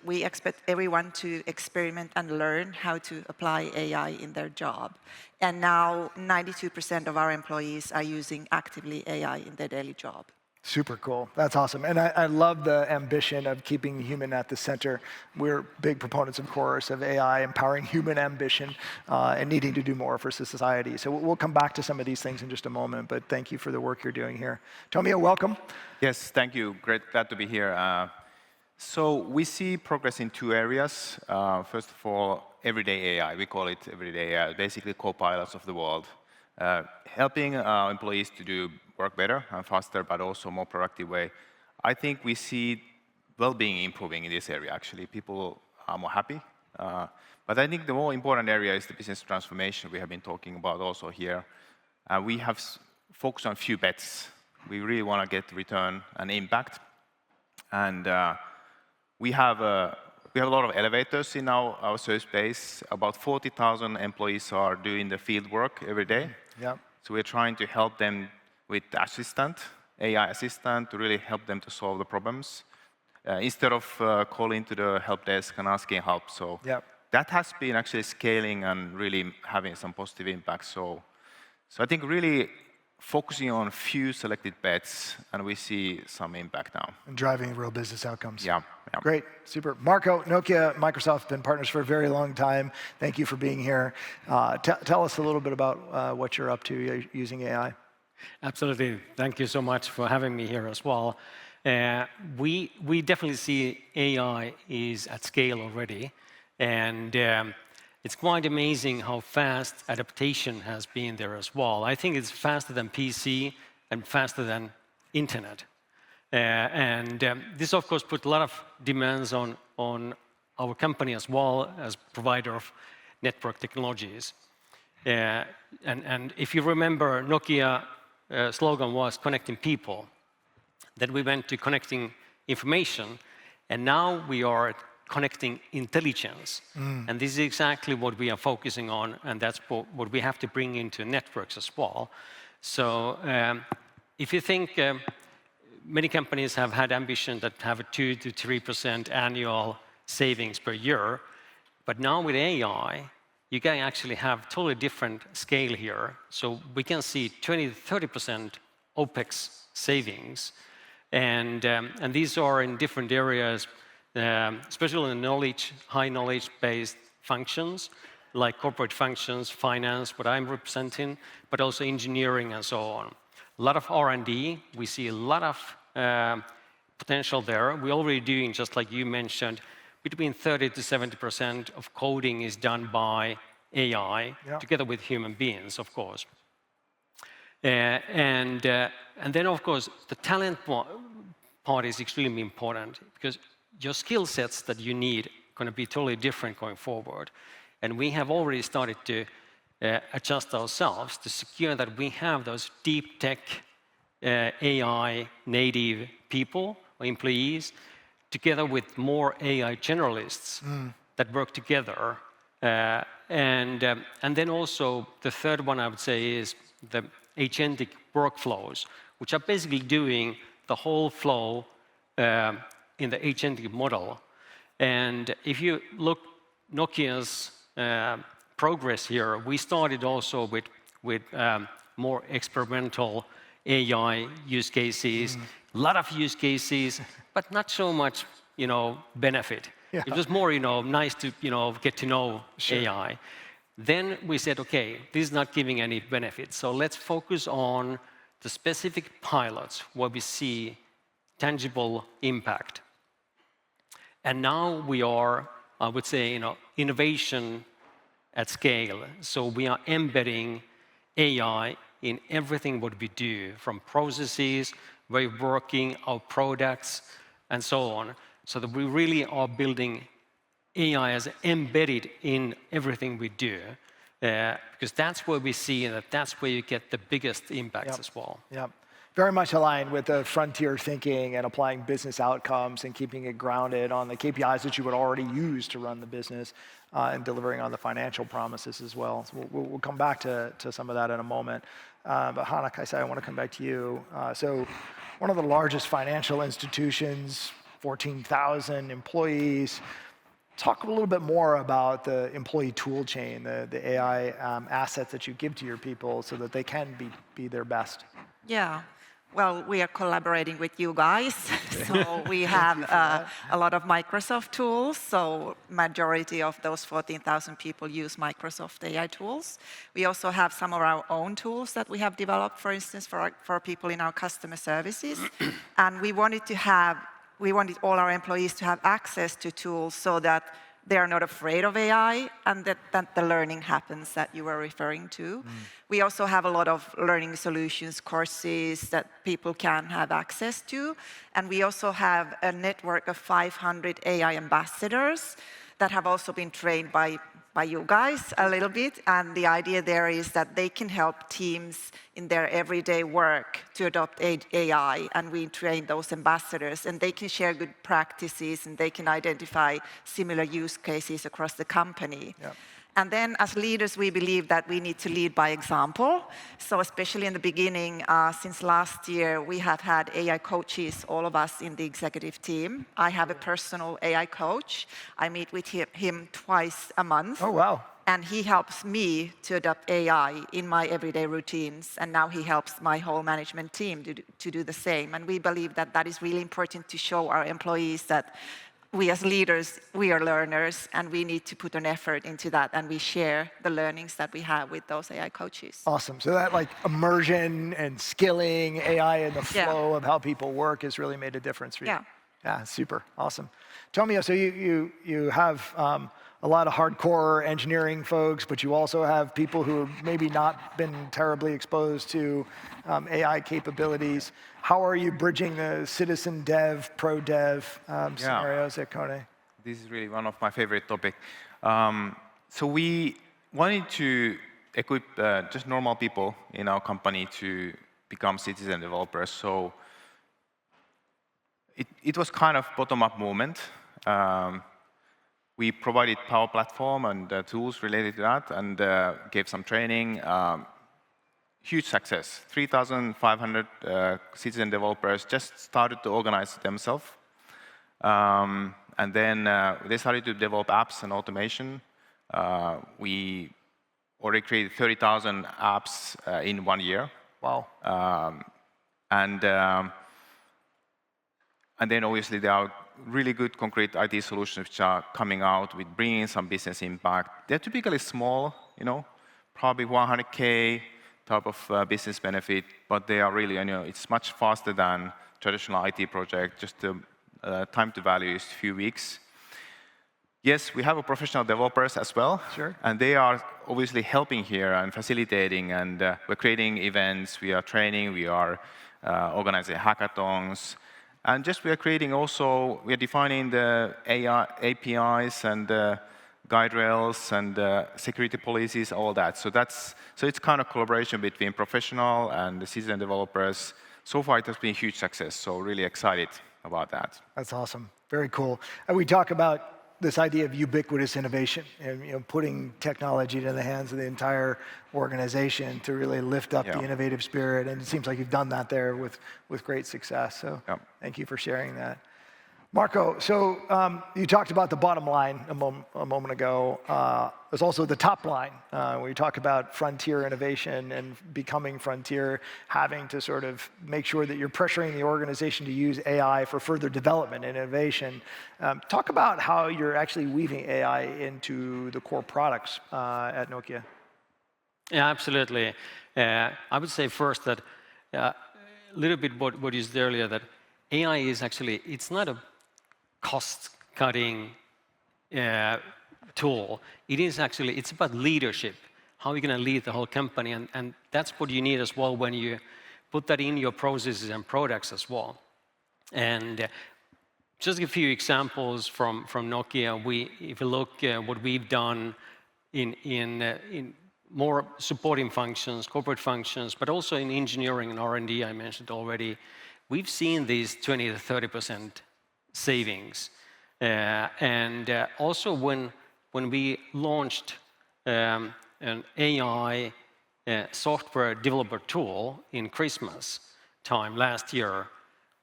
we expect everyone to experiment and learn how to apply AI in their job. And now 92% of our employees are using actively AI in their daily job. Super cool. That's awesome. And I love the ambition of keeping human at the center. We're big proponents, of course, of AI empowering human ambition and needing to do more for society. So we'll come back to some of these things in just a moment, but thank you for the work you're doing here. Tomio, welcome. Yes, thank you. Glad to be here. So we see progress in two areas. First of all, everyday AI. We call it everyday AI, basically co-pilots of the world, helping employees to do work better and faster, but also more productive way. I think we see well-being improving in this area, actually. People are more happy. But I think the more important area is the business transformation we have been talking about also here. We have focused on a few bets. We really want to get return and impact. And we have a lot of elevators in our service base. About 40,000 employees are doing the field work every day. Yep. So we're trying to help them with assistant, AI assistant, to really help them to solve the problems, instead of calling to the help desk and asking help. So that has been actually scaling and really having some positive impact. So I think really focusing on few selected bets, and we see some impact now. And driving real business outcomes. Yeah. Great, super. Marco, Nokia, Microsoft have been partners for a very long time. Thank you for being here. Tell us a little bit about what you're up to using AI. Absolutely. Thank you so much for having me here as well. We definitely see AI is at scale already, and it's quite amazing how fast adaptation has been there as well. I think it's faster than PC and faster than internet. This, of course, put a lot of demands on our company as well as provider of network technologies. And if you remember, Nokia slogan was connecting people. Then we went to connecting information, and now we are connecting intelligence. And this is exactly what we are focusing on, and that's what we have to bring into networks as well. So if you think many companies have had ambition that have a 2 to 3% annual savings per year, but now with AI, you can actually have totally different scale here. So we can see 20 to 30% OPEX savings. And these are in different areas, especially in high knowledge-based functions, like corporate functions, finance, what I'm representing, but also engineering and so on. A lot of R&D. We see a lot of potential there. We're already doing, just like you mentioned, between 30 to 70% of coding is done by AI, together with human beings, of course. And then, of course, the talent part is extremely important, because your skill sets that you need are going to be totally different going forward. And we have already started to adjust ourselves to secure that we have those deep tech AI native people or employees, together with more AI generalists that work together. And then also the third one I would say is the agentic workflows, which are basically doing the whole flow in the agentic model. And if you look Nokia's progress here, we started also with more experimental AI use cases, a lot of use cases, but not so much, benefit. Yeah. It was more, nice to, get to know AI. Then we said, okay, this is not giving any benefit, so let's focus on the specific pilots where we see tangible impact. And now we are, I would say, innovation at scale. So we are embedding AI in everything what we do, from processes, way of working, our products, and so on, so that we really are building AI as embedded in everything we do, because that's where we see that that's where you get the biggest impacts as well. Yep. Very much aligned with the frontier thinking and applying business outcomes and keeping it grounded on the KPIs that you would already use to run the business and delivering on the financial promises as well. So we'll come back to some of that in a moment. But Hannah, Kaisa, I want to come back to you. So one of the largest financial institutions, 14,000 employees. Talk a little bit more about the employee tool chain, the AI assets that you give to your people so that they can be their best. Yeah. Well, we are collaborating with you guys, so we have a lot of Microsoft tools. So majority of those 14,000 people use Microsoft AI tools. We also have some of our own tools that we have developed, for instance, for people in our customer services. And we wanted all our employees to have access to tools so that they are not afraid of AI and that the learning happens that you were referring to. We also have a lot of learning solutions, courses that people can have access to. And we also have a network of 500 AI ambassadors that have also been trained by you guys a little bit. And the idea there is that they can help teams in their everyday work to adopt AI. And we train those ambassadors, and they can share good practices, and they can identify similar use cases across the company. Yep. And then as leaders, we believe that we need to lead by example. So especially in the beginning, since last year, we have had AI coaches, all of us in the executive team. I have a personal AI coach. I meet with him twice a month. Oh, wow. And he helps me to adopt AI in my everyday routines. And now he helps my whole management team to do the same. And we believe that that is really important to show our employees that we as leaders, we are learners, and we need to put an effort into that, and we share the learnings that we have with those AI coaches. Awesome. So that immersion and skilling AI in the flow of how people work has really made a difference for you. Yeah. Yeah, super. Awesome. Tomio, so you have a lot of hardcore engineering folks, but you also have people who have maybe not been terribly exposed to AI capabilities. How are you bridging the citizen dev, pro dev scenarios at Kone? This is really one of my favorite topics. So we wanted to equip just normal people in our company to become citizen developers. So it was kind of bottom-up movement. We provided Power Platform and tools related to that, and gave some training. Huge success. 3,500 citizen developers just started to organize themselves. And then they started to develop apps and automation. We already created 30,000 apps in 1 year. Wow. And then obviously there are really good concrete IT solutions which are coming out with bringing some business impact. They're typically small, probably 100K type of business benefit, but they are really, it's much faster than traditional IT project. Just the time to value is a few weeks. Yes, we have professional developers as well. Sure. And they are obviously helping here and facilitating, and we're creating events, we are training, we are organizing hackathons, and we are creating also, we are defining the AI APIs and guide rails and security policies, all that. So it's kind of collaboration between professional and the seasoned developers. So far, it has been a huge success, so really excited about that. That's awesome. Very cool. And we talk about this idea of ubiquitous innovation and putting technology in the hands of the entire organization to really lift up the innovative spirit. And it seems like you've done that there with great success. So thank you for sharing that. Marco, so you talked about the bottom line a moment ago. There's also the top line, where you talk about frontier innovation and becoming frontier, having to sort of make sure that you're pressuring the organization to use AI for further development and innovation. Talk about how you're actually weaving AI into the core products at Nokia. Yeah, absolutely. I would say first that a little bit what you said earlier, that AI is actually, it's not a cost-cutting tool. It is actually, it's about leadership. How are you going to lead the whole company? And that's what you need as well when you put that in your processes and products as well. And just a few examples from Nokia. If you look at what we've done in more supporting functions, corporate functions, but also in engineering and R&D, I mentioned already, we've seen these 20 to 30% savings. And also when we launched an AI software developer tool in Christmas time last year,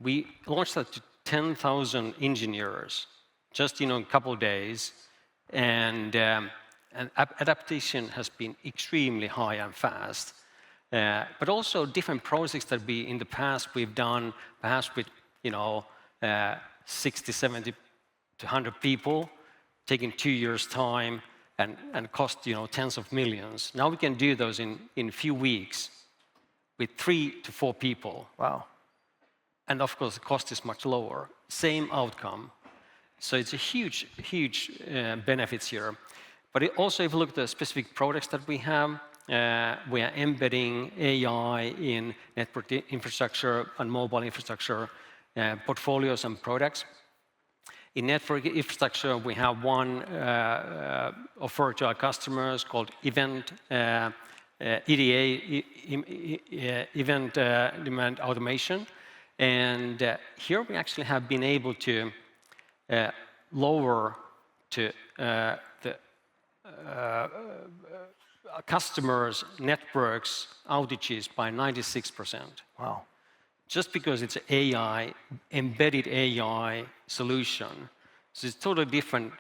we launched that to 10,000 engineers just in a couple of days. And adaptation has been extremely high and fast. But also different projects that in the past we've done, perhaps with 60, 70 to 100 people, taking 2 years' time and cost tens of millions. Now we can do those in a few weeks with 3 to 4 people. Wow. And of course, the cost is much lower. Same outcome. So it's a huge benefits here. But also, if you look at the specific products that we have, we are embedding AI in network infrastructure and mobile infrastructure portfolios and products. In network infrastructure, we have one offer to our customers called Event EDA, Event Demand Automation. And here we actually have been able to lower to the customers' networks outages by 96%. Wow. Just because it's an embedded AI solution. So it's a totally different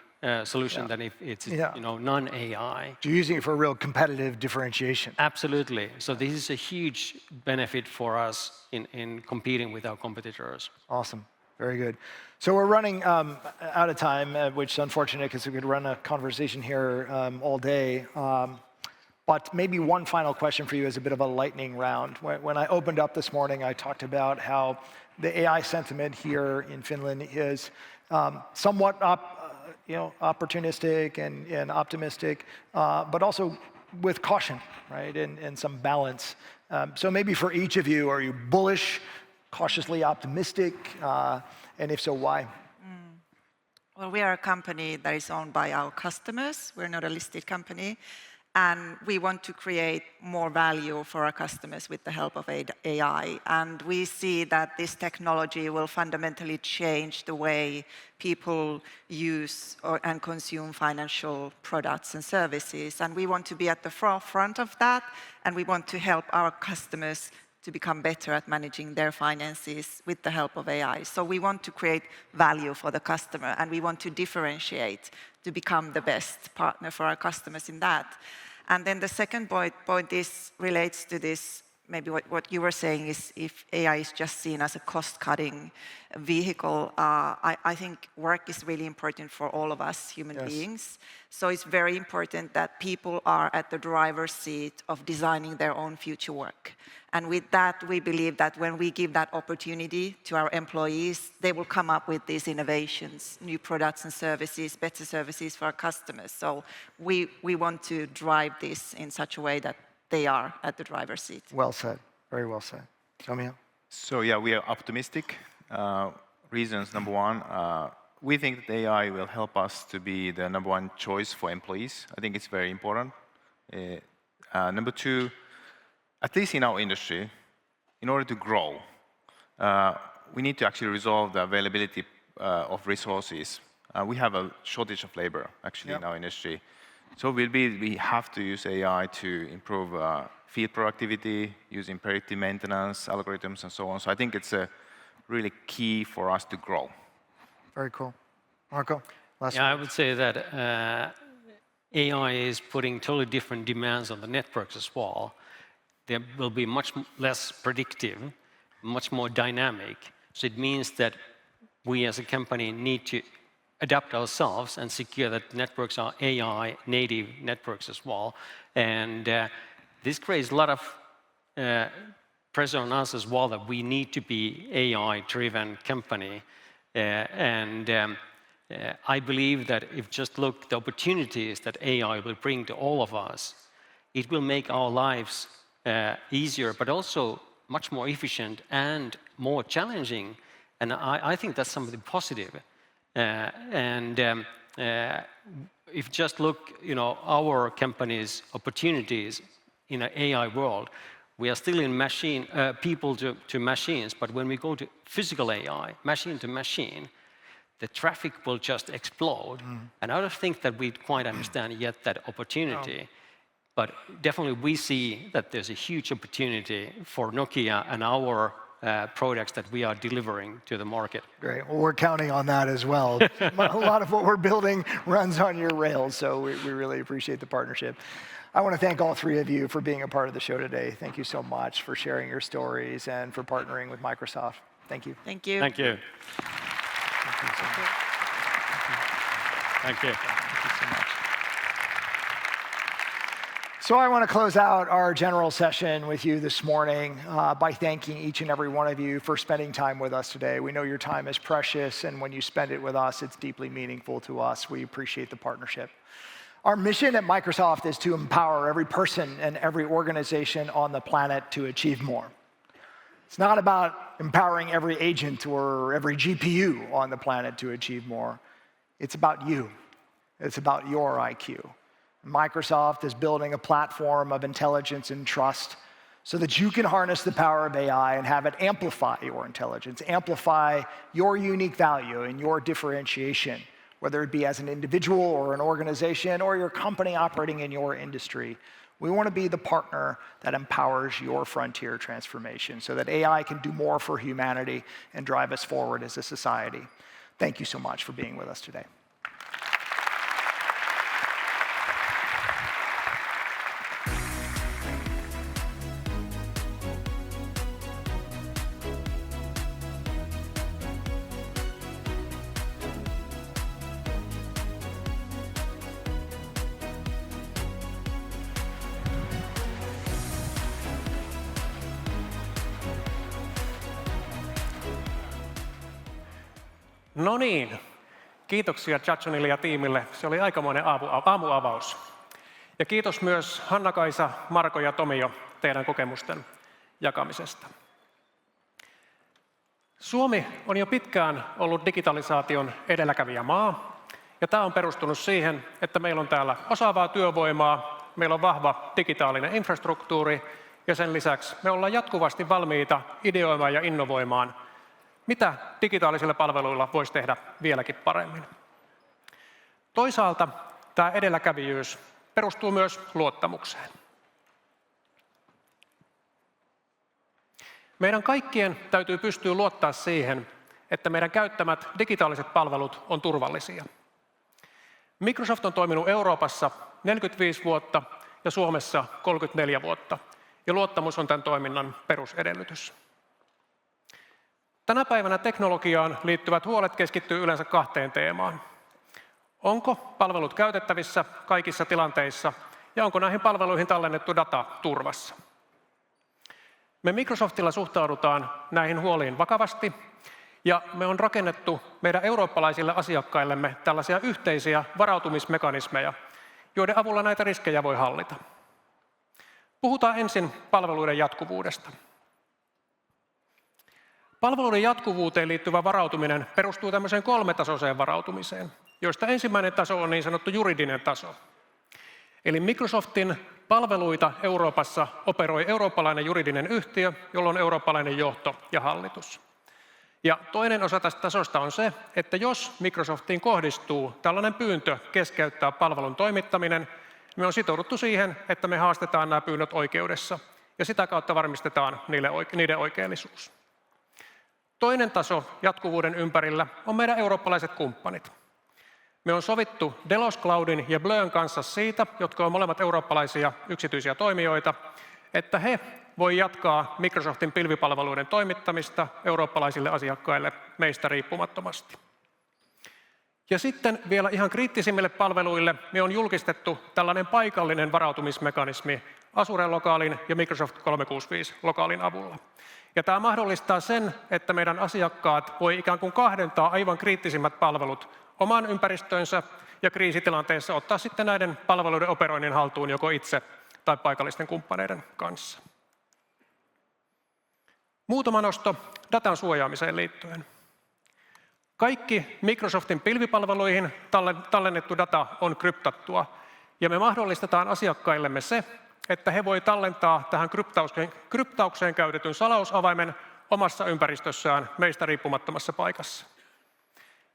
solution than if it's non-AI. So you're using it for real competitive differentiation. Absolutely. So this is a huge benefit for us in competing with our competitors. Awesome. Very good. So we're running out of time, which is unfortunate because we could run a conversation here all day. But maybe one final question for you as a bit of a lightning round. When I opened up this morning, I talked about how the AI sentiment here in Finland is somewhat opportunistic and optimistic, but also with caution, right, and some balance. So maybe for each of you, are you bullish, cautiously optimistic, and if so, why? Well, we are a company that is owned by our customers. We're not a listed company. And we want to create more value for our customers with the help of AI. And we see that this technology will fundamentally change the way people use and consume financial products and services. And we want to be at the forefront of that. And we want to help our customers to become better at managing their finances with the help of AI. So we want to create value for the customer. And we want to differentiate to become the best partner for our customers in that. And then the second point relates to this maybe what you were saying is if AI is just seen as a cost-cutting vehicle, I think work is really important for all of us human beings. So it's very important that people are at the driver's seat of designing their own future work. And with that, we believe that when we give that opportunity to our employees, they will come up with these innovations, new products and services, better services for our customers. So we want to drive this in such a way that they are at the driver's seat. Well said. Very well said. Tomio? So yeah, we are optimistic. Reasons, number one, we think that AI will help us to be the number one choice for employees. I think it's very important. Number two, at least in our industry, in order to grow, we need to actually resolve the availability of resources. We have a shortage of labor, actually, in our industry. So we have to use AI to improve field productivity, using predictive maintenance, algorithms, and so on. So I think it's a really key for us to grow. Very cool. Markku? I would say that AI is putting totally different demands on the networks as well. They will be much less predictive, much more dynamic. So it means that we as a company need to adapt ourselves and secure that networks are AI native networks as well. And this creates a lot of pressure on us as well that we need to be AI-driven company. I believe that if just look the opportunities that AI will bring to all of us, it will make our lives easier, but also much more efficient and more challenging. And I think that's something positive. If just look, our company's opportunities in an AI world, we are still in machine, people to machines, but when we go to physical AI, machine to machine, the traffic will just explode. And I don't think that we quite understand yet that opportunity. No. But definitely we see that there's a huge opportunity for Nokia and our products that we are delivering to the market. Great. Well, we're counting on that as well. A lot of what we're building runs on your rails, so we really appreciate the partnership. I want to thank all three of you for being a part of the show today. Thank you so much for sharing your stories and for partnering with Microsoft. Thank you. Thank you. Thank you. Thank you so much. Thank you. Thank you so much. So I want to close out our general session with you this morning by thanking each and every one of you for spending time with us today. We know your time is precious, and when you spend it with us, it's deeply meaningful to us. We appreciate the partnership. Our mission at Microsoft is to empower every person and every organization on the planet to achieve more. It's not about empowering every agent or every GPU on the planet to achieve more. It's about you. It's about your IQ. Microsoft is building a platform of intelligence and trust so that you can harness the power of AI and have it amplify your intelligence, amplify your unique value and your differentiation, whether it be as an individual or an organization or your company operating in your industry. We want to be the partner that empowers your frontier transformation so that AI can do more for humanity and drive us forward as a society. Thank you so much for being with us today. No niin, kiitoksia Jacksonille ja tiimille. Se oli aikamoinen aamuavaus. Ja kiitos myös Hanna-Kaisa, Marko ja Tomio teidän kokemusten jakamisesta. Suomi on jo pitkään ollut digitalisaation edelläkävijämaa, ja tämä on perustunut siihen, että meillä on täällä osaavaa työvoimaa, meillä on vahva digitaalinen infrastruktuuri, ja sen lisäksi me ollaan jatkuvasti valmiita ideoimaan ja innovoimaan, mitä digitaalisilla palveluilla voisi tehdä vieläkin paremmin. Toisaalta tämä edelläkävijyys perustuu myös luottamukseen. Meidän kaikkien täytyy pystyä luottaa siihen, että meidän käyttämät digitaaliset palvelut on turvallisia. Microsoft on toiminut Euroopassa 45 vuotta ja Suomessa 34 vuotta. Ja luottamus on tämän toiminnan perusedellytys. Tänä päivänä teknologiaan liittyvät huolet keskittyy yleensä 2 teemaan. Onko palvelut käytettävissä kaikissa tilanteissa ja onko näihin palveluihin tallennettu data turvassa? Me Microsoftilla suhtaudutaan näihin huoliin vakavasti ja me on rakennettu meidän eurooppalaisille asiakkaillemme tällaisia yhteisiä varautumismekanismeja, joiden avulla näitä riskejä voi hallita. Puhutaan ensin palveluiden jatkuvuudesta. Palveluiden jatkuvuuteen liittyvä varautuminen perustuu tämmöiseen 3-tasoiseen varautumiseen, joista ensimmäinen taso on niin sanottu juridinen taso. Eli Microsoftin palveluita Euroopassa operoi eurooppalainen juridinen yhtiö, jolla on eurooppalainen johto ja hallitus. Ja toinen osa tästä tasosta on se, että jos Microsoftiin kohdistuu tällainen pyyntö keskeyttää palvelun toimittaminen, me on sitouduttu siihen, että me haastetaan nämä pyynnöt oikeudessa ja sitä kautta varmistetaan niiden oikeellisuus. Toinen taso jatkuvuuden ympärillä on meidän eurooppalaiset kumppanit. Me on sovittu Delos Cloudin ja Blön kanssa siitä, jotka on molemmat eurooppalaisia yksityisiä toimijoita, että he voi jatkaa Microsoftin pilvipalveluiden toimittamista eurooppalaisille asiakkaille meistä riippumattomasti. Ja sitten vielä ihan kriittisimmille palveluille me on julkistettu tällainen paikallinen varautumismekanismi Azure Lokaalin ja Microsoft 365 Lokaalin avulla. Ja tämä mahdollistaa sen, että meidän asiakkaat voi ikään kuin kahdentaa aivan kriittisimmät palvelut omaan ympäristöönsä ja kriisitilanteessa ottaa sitten näiden palveluiden operoinnin haltuun joko itse tai paikallisten kumppaneiden kanssa. Muutama nosto datan suojaamiseen liittyen. Kaikki Microsoftin pilvipalveluihin tallennettu data on kryptattua ja me mahdollistetaan asiakkaillemme se, että he voi tallentaa tähän kryptaukseen käytetyn salausavaimen omassa ympäristössään meistä riippumattomassa paikassa.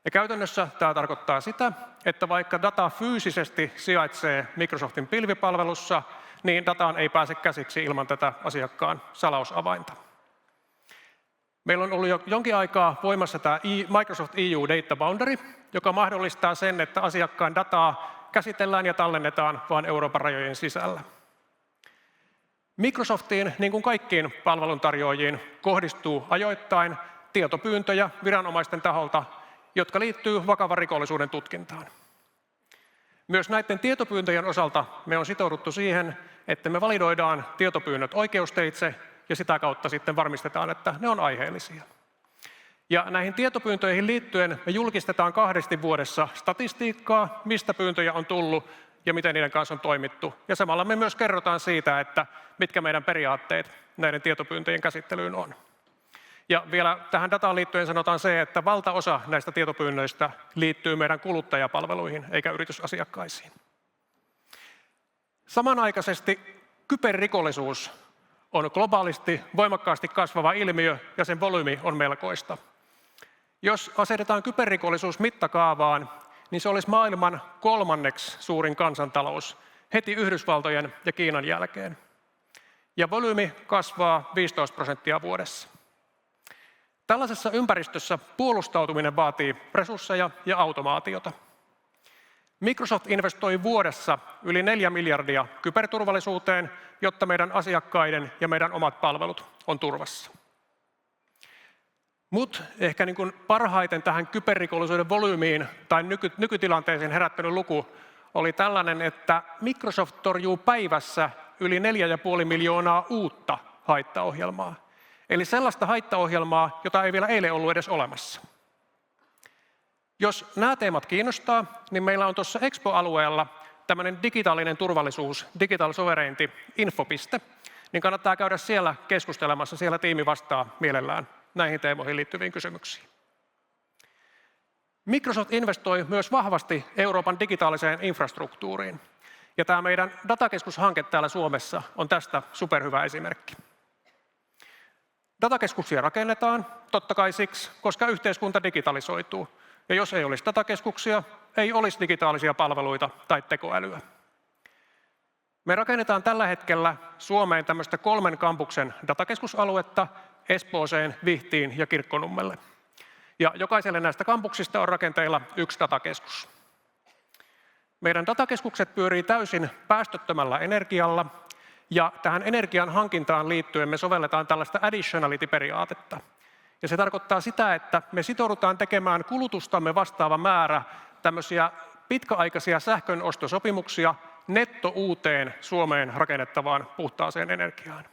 Ja käytännössä tämä tarkoittaa sitä, että vaikka data fyysisesti sijaitsee Microsoftin pilvipalvelussa, niin dataan ei pääse käsiksi ilman tätä asiakkaan salausavainta. Meillä on ollut jo jonkin aikaa voimassa tämä Microsoft EU Data Boundary, joka mahdollistaa sen, että asiakkaan dataa käsitellään ja tallennetaan vain Euroopan rajojen sisällä. Microsoftiin, niin kuin kaikkiin palveluntarjoajiin, kohdistuu ajoittain tietopyyntöjä viranomaisten taholta, jotka liittyy vakavan rikollisuuden tutkintaan. Myös näiden tietopyyntöjen osalta me on sitouduttu siihen, että me validoidaan tietopyynnöt oikeusteitse ja sitä kautta sitten varmistetaan, että ne on aiheellisia. Ja näihin tietopyyntöihin liittyen me julkistetaan 2 vuodessa statistiikkaa, mistä pyyntöjä on tullut ja miten niiden kanssa on toimittu. Ja samalla me myös kerrotaan siitä, että mitkä meidän periaatteet näiden tietopyyntöjen käsittelyyn on. Ja vielä tähän dataan liittyen sanotaan se, että valtaosa näistä tietopyynnöistä liittyy meidän kuluttajapalveluihin eikä yritysasiakkaisiin. Samanaikaisesti kyberrikollisuus on globaalisti voimakkaasti kasvava ilmiö ja sen volyymi on melkoista. Jos asetetaan kyberrikollisuus mittakaavaan, niin se olisi maailman 3. suurin kansantalous heti Yhdysvaltojen ja Kiinan jälkeen. Ja volyymi kasvaa 15% vuodessa. Tällaisessa ympäristössä puolustautuminen vaatii resursseja ja automaatiota. Microsoft investoi vuodessa yli 4 miljardia kyberturvallisuuteen, jotta meidän asiakkaiden ja meidän omat palvelut on turvassa. Mutta ehkä niin kuin parhaiten tähän kyberrikollisuuden volyymiin tai nykytilanteeseen herättänyt luku oli tällainen, että Microsoft torjuu päivässä yli 4,5 miljoonaa uutta haittaohjelmaa. Eli sellaista haittaohjelmaa, jota ei vielä eilen ollut edes olemassa. Jos nämä teemat kiinnostaa, niin meillä on tuossa Expo-alueella tämmöinen digitaalinen turvallisuus, digital sovereignty infopiste, niin kannattaa käydä siellä keskustelemassa, siellä tiimi vastaa mielellään näihin teemoihin liittyviin kysymyksiin. Microsoft investoi myös vahvasti Euroopan digitaaliseen infrastruktuuriin, ja tämä meidän datakeskushanke täällä Suomessa on tästä superhyvä esimerkki. Datakeskuksia rakennetaan, totta kai siksi, koska yhteiskunta digitalisoituu. Ja jos ei olisi datakeskuksia, ei olisi digitaalisia palveluita tai tekoälyä. Me rakennetaan tällä hetkellä Suomeen tämmöistä 3 kampuksen datakeskusaluetta Espooseen, Vihtiin ja Kirkkonummelle. Ja jokaiselle näistä kampuksista on rakenteilla 1 datakeskus. Meidän datakeskukset pyörii täysin päästöttömällä energialla Ja tähän energian hankintaan liittyen me sovelletaan tällaista additionality-periaatetta. Ja se tarkoittaa sitä, että me sitoudutaan tekemään kulutustamme vastaava määrä tämmöisiä pitkäaikaisia sähkönostosopimuksia netto-uuteen Suomeen rakennettavaan puhtaaseen energiaan.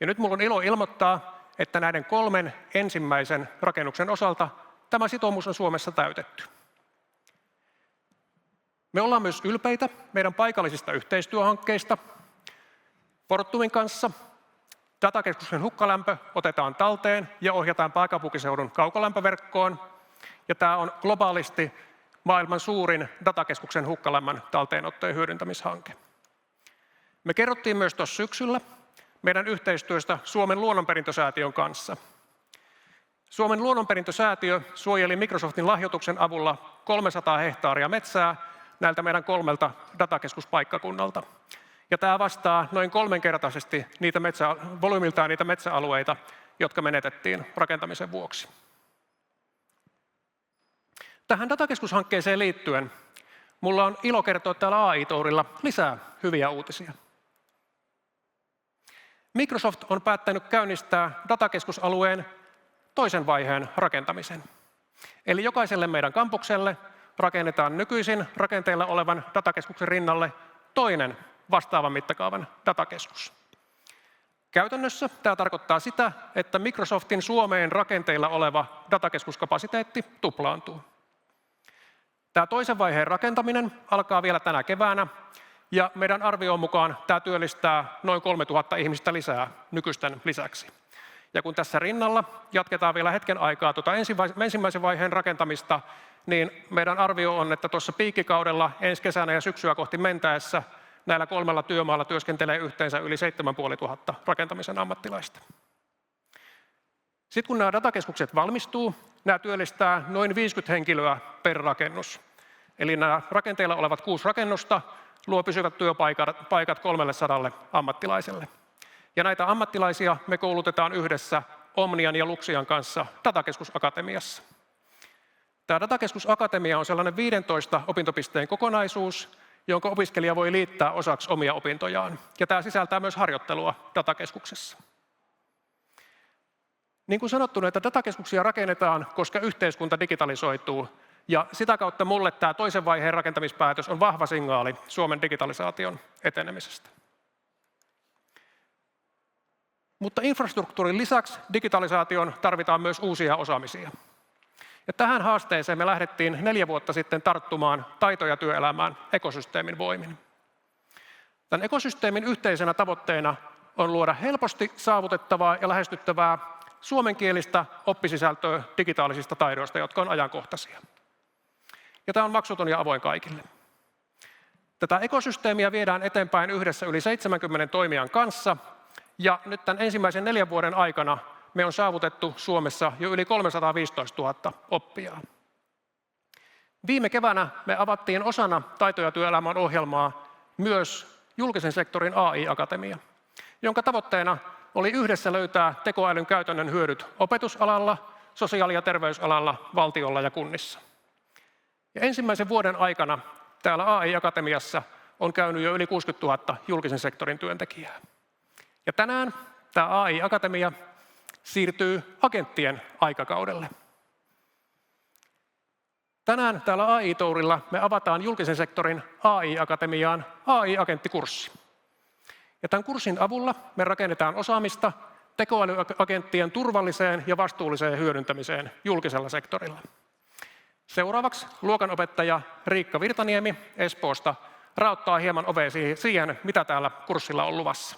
Ja nyt minulla on ilo ilmoittaa, että näiden 3 ensimmäisen rakennuksen osalta tämä sitoumus on Suomessa täytetty. Me ollaan myös ylpeitä meidän paikallisista yhteistyöhankkeista. Fortumin kanssa datakeskuksen hukkalämpö otetaan talteen ja ohjataan pääkaupunkiseudun kaukolämpöverkkoon. Ja tämä on globaalisti maailman suurin datakeskuksen hukkalämmön talteenotto- ja hyödyntämishanke. Me kerrottiin myös tuossa syksyllä meidän yhteistyöstä Suomen luonnonperintösäätiön kanssa. Suomen luonnonperintösäätiö suojeli Microsoftin lahjoituksen avulla 300 hehtaaria metsää näiltä meidän 3 datakeskuspaikkakunnalta. Ja tämä vastaa noin 3-kertaisesti volyymiltaan niitä metsäalueita, jotka menetettiin rakentamisen vuoksi. Tähän datakeskushankkeeseen liittyen minulla on ilo kertoa täällä AI-tourilla lisää hyviä uutisia. Microsoft on päättänyt käynnistää datakeskusalueen toisen vaiheen rakentamisen. Eli jokaiselle meidän kampukselle rakennetaan nykyisin rakenteilla olevan datakeskuksen rinnalle toinen vastaavan mittakaavan datakeskus. Käytännössä tämä tarkoittaa sitä, että Microsoftin Suomeen rakenteilla oleva datakeskuskapasiteetti tuplaantuu. Tämä toisen vaiheen rakentaminen alkaa vielä tänä keväänä, ja meidän arvion mukaan tämä työllistää noin 3000 ihmistä lisää nykyisten lisäksi. Ja kun tässä rinnalla jatketaan vielä hetken aikaa ensimmäisen vaiheen rakentamista, niin meidän arvio on, että tuossa piikkikaudella ensi kesänä ja syksyä kohti mentäessä näillä 3 työmaalla työskentelee yhteensä yli 7500 rakentamisen ammattilaista. Sitten kun nämä datakeskukset valmistuu, nämä työllistää noin 50 henkilöä per rakennus. Eli nämä rakenteilla olevat 6 rakennusta luo pysyvät työpaikat 300 ammattilaiselle. Ja näitä ammattilaisia me koulutetaan yhdessä Omnian ja Luxian kanssa Datakeskusakatemiassa. Tämä Datakeskusakatemia on sellainen 15 opintopisteen kokonaisuus, jonka opiskelija voi liittää osaksi omia opintojaan. Ja tämä sisältää myös harjoittelua datakeskuksessa. Niin kuin sanottu, näitä datakeskuksia rakennetaan, koska yhteiskunta digitalisoituu. Ja sitä kautta mulle tämä toisen vaiheen rakentamispäätös on vahva signaali Suomen digitalisaation etenemisestä. Mutta infrastruktuurin lisäksi digitalisaation tarvitaan myös uusia osaamisia. Ja tähän haasteeseen me lähdettiin 4 vuotta sitten tarttumaan taito- ja työelämään ekosysteemin voimin. Tämän ekosysteemin yhteisenä tavoitteena on luoda helposti saavutettavaa ja lähestyttävää suomenkielistä oppisisältöä digitaalisista taidoista, jotka on ajankohtaisia. Ja tämä on maksuton ja avoin kaikille. Tätä ekosysteemiä viedään eteenpäin yhdessä yli 70 toimijan kanssa, ja nyt tämän ensimmäisen 4 vuoden aikana me on saavutettu Suomessa jo yli 315 000 oppijaa. Viime keväänä me avattiin osana taito- ja työelämän ohjelmaa myös julkisen sektorin AI-akatemia, jonka tavoitteena oli yhdessä löytää tekoälyn käytännön hyödyt opetusalalla, sosiaali- ja terveysalalla, valtiolla ja kunnissa. Ja ensimmäisen vuoden aikana täällä AI-akatemiassa on käynyt jo yli 60 000 julkisen sektorin työntekijää. Ja tänään tämä AI-akatemia siirtyy agenttien aikakaudelle. Tänään täällä AI-tourilla me avataan julkisen sektorin AI-akatemiaan AI-agenttikurssi. Ja tämän kurssin avulla me rakennetaan osaamista tekoälyagenttien turvalliseen ja vastuulliseen hyödyntämiseen julkisella sektorilla. Seuraavaksi luokanopettaja Riikka Virtaniemi Espoosta raottaa hieman ovea siihen, mitä täällä kurssilla on luvassa.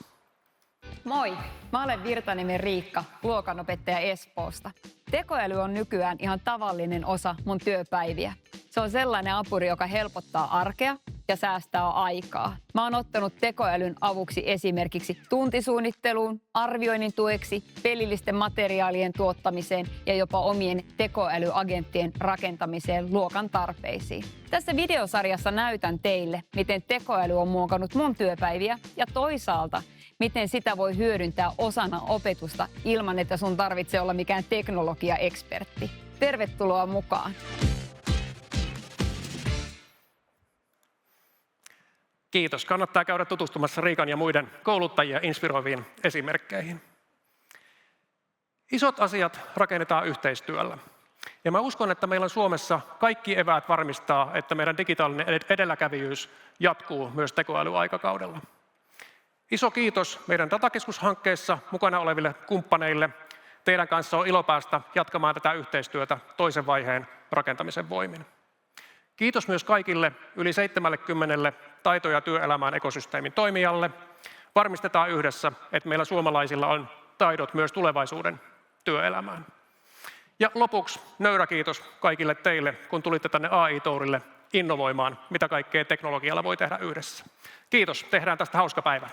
Moi, mä olen Virtaniemen Riikka, luokanopettaja Espoosta. Tekoäly on nykyään ihan tavallinen osa mun työpäiviä. Se on sellainen apuri, joka helpottaa arkea ja säästää aikaa. Mä oon ottanut tekoälyn avuksi esimerkiksi tuntisuunnitteluun, arvioinnin tueksi, pelillisten materiaalien tuottamiseen ja jopa omien tekoälyagenttien rakentamiseen luokan tarpeisiin. Tässä videosarjassa näytän teille, miten tekoäly on muokannut mun työpäiviä ja toisaalta miten sitä voi hyödyntää osana opetusta ilman, että sun tarvitsee olla mikään teknologia-ekspertti. Tervetuloa mukaan! Kiitos. Kannattaa käydä tutustumassa Riikan ja muiden kouluttajien inspiroiviin esimerkkeihin. Isot asiat rakennetaan yhteistyöllä. Ja mä uskon, että meillä on Suomessa kaikki eväät varmistaa, että meidän digitaalinen edelläkävijyys jatkuu myös tekoälyaikakaudella. Iso kiitos meidän datakeskushankkeessa mukana oleville kumppaneille. Teidän kanssa on ilo päästä jatkamaan tätä yhteistyötä toisen vaiheen rakentamisen voimin. Kiitos myös kaikille yli 70 taito- ja työelämän ekosysteemin toimijalle. Varmistetaan yhdessä, että meillä suomalaisilla on taidot myös tulevaisuuden työelämään. Ja lopuksi nöyrä kiitos kaikille teille, kun tulitte tänne AI-tourille innovoimaan, mitä kaikkea teknologialla voi tehdä yhdessä. Kiitos, tehdään tästä hauska päivä.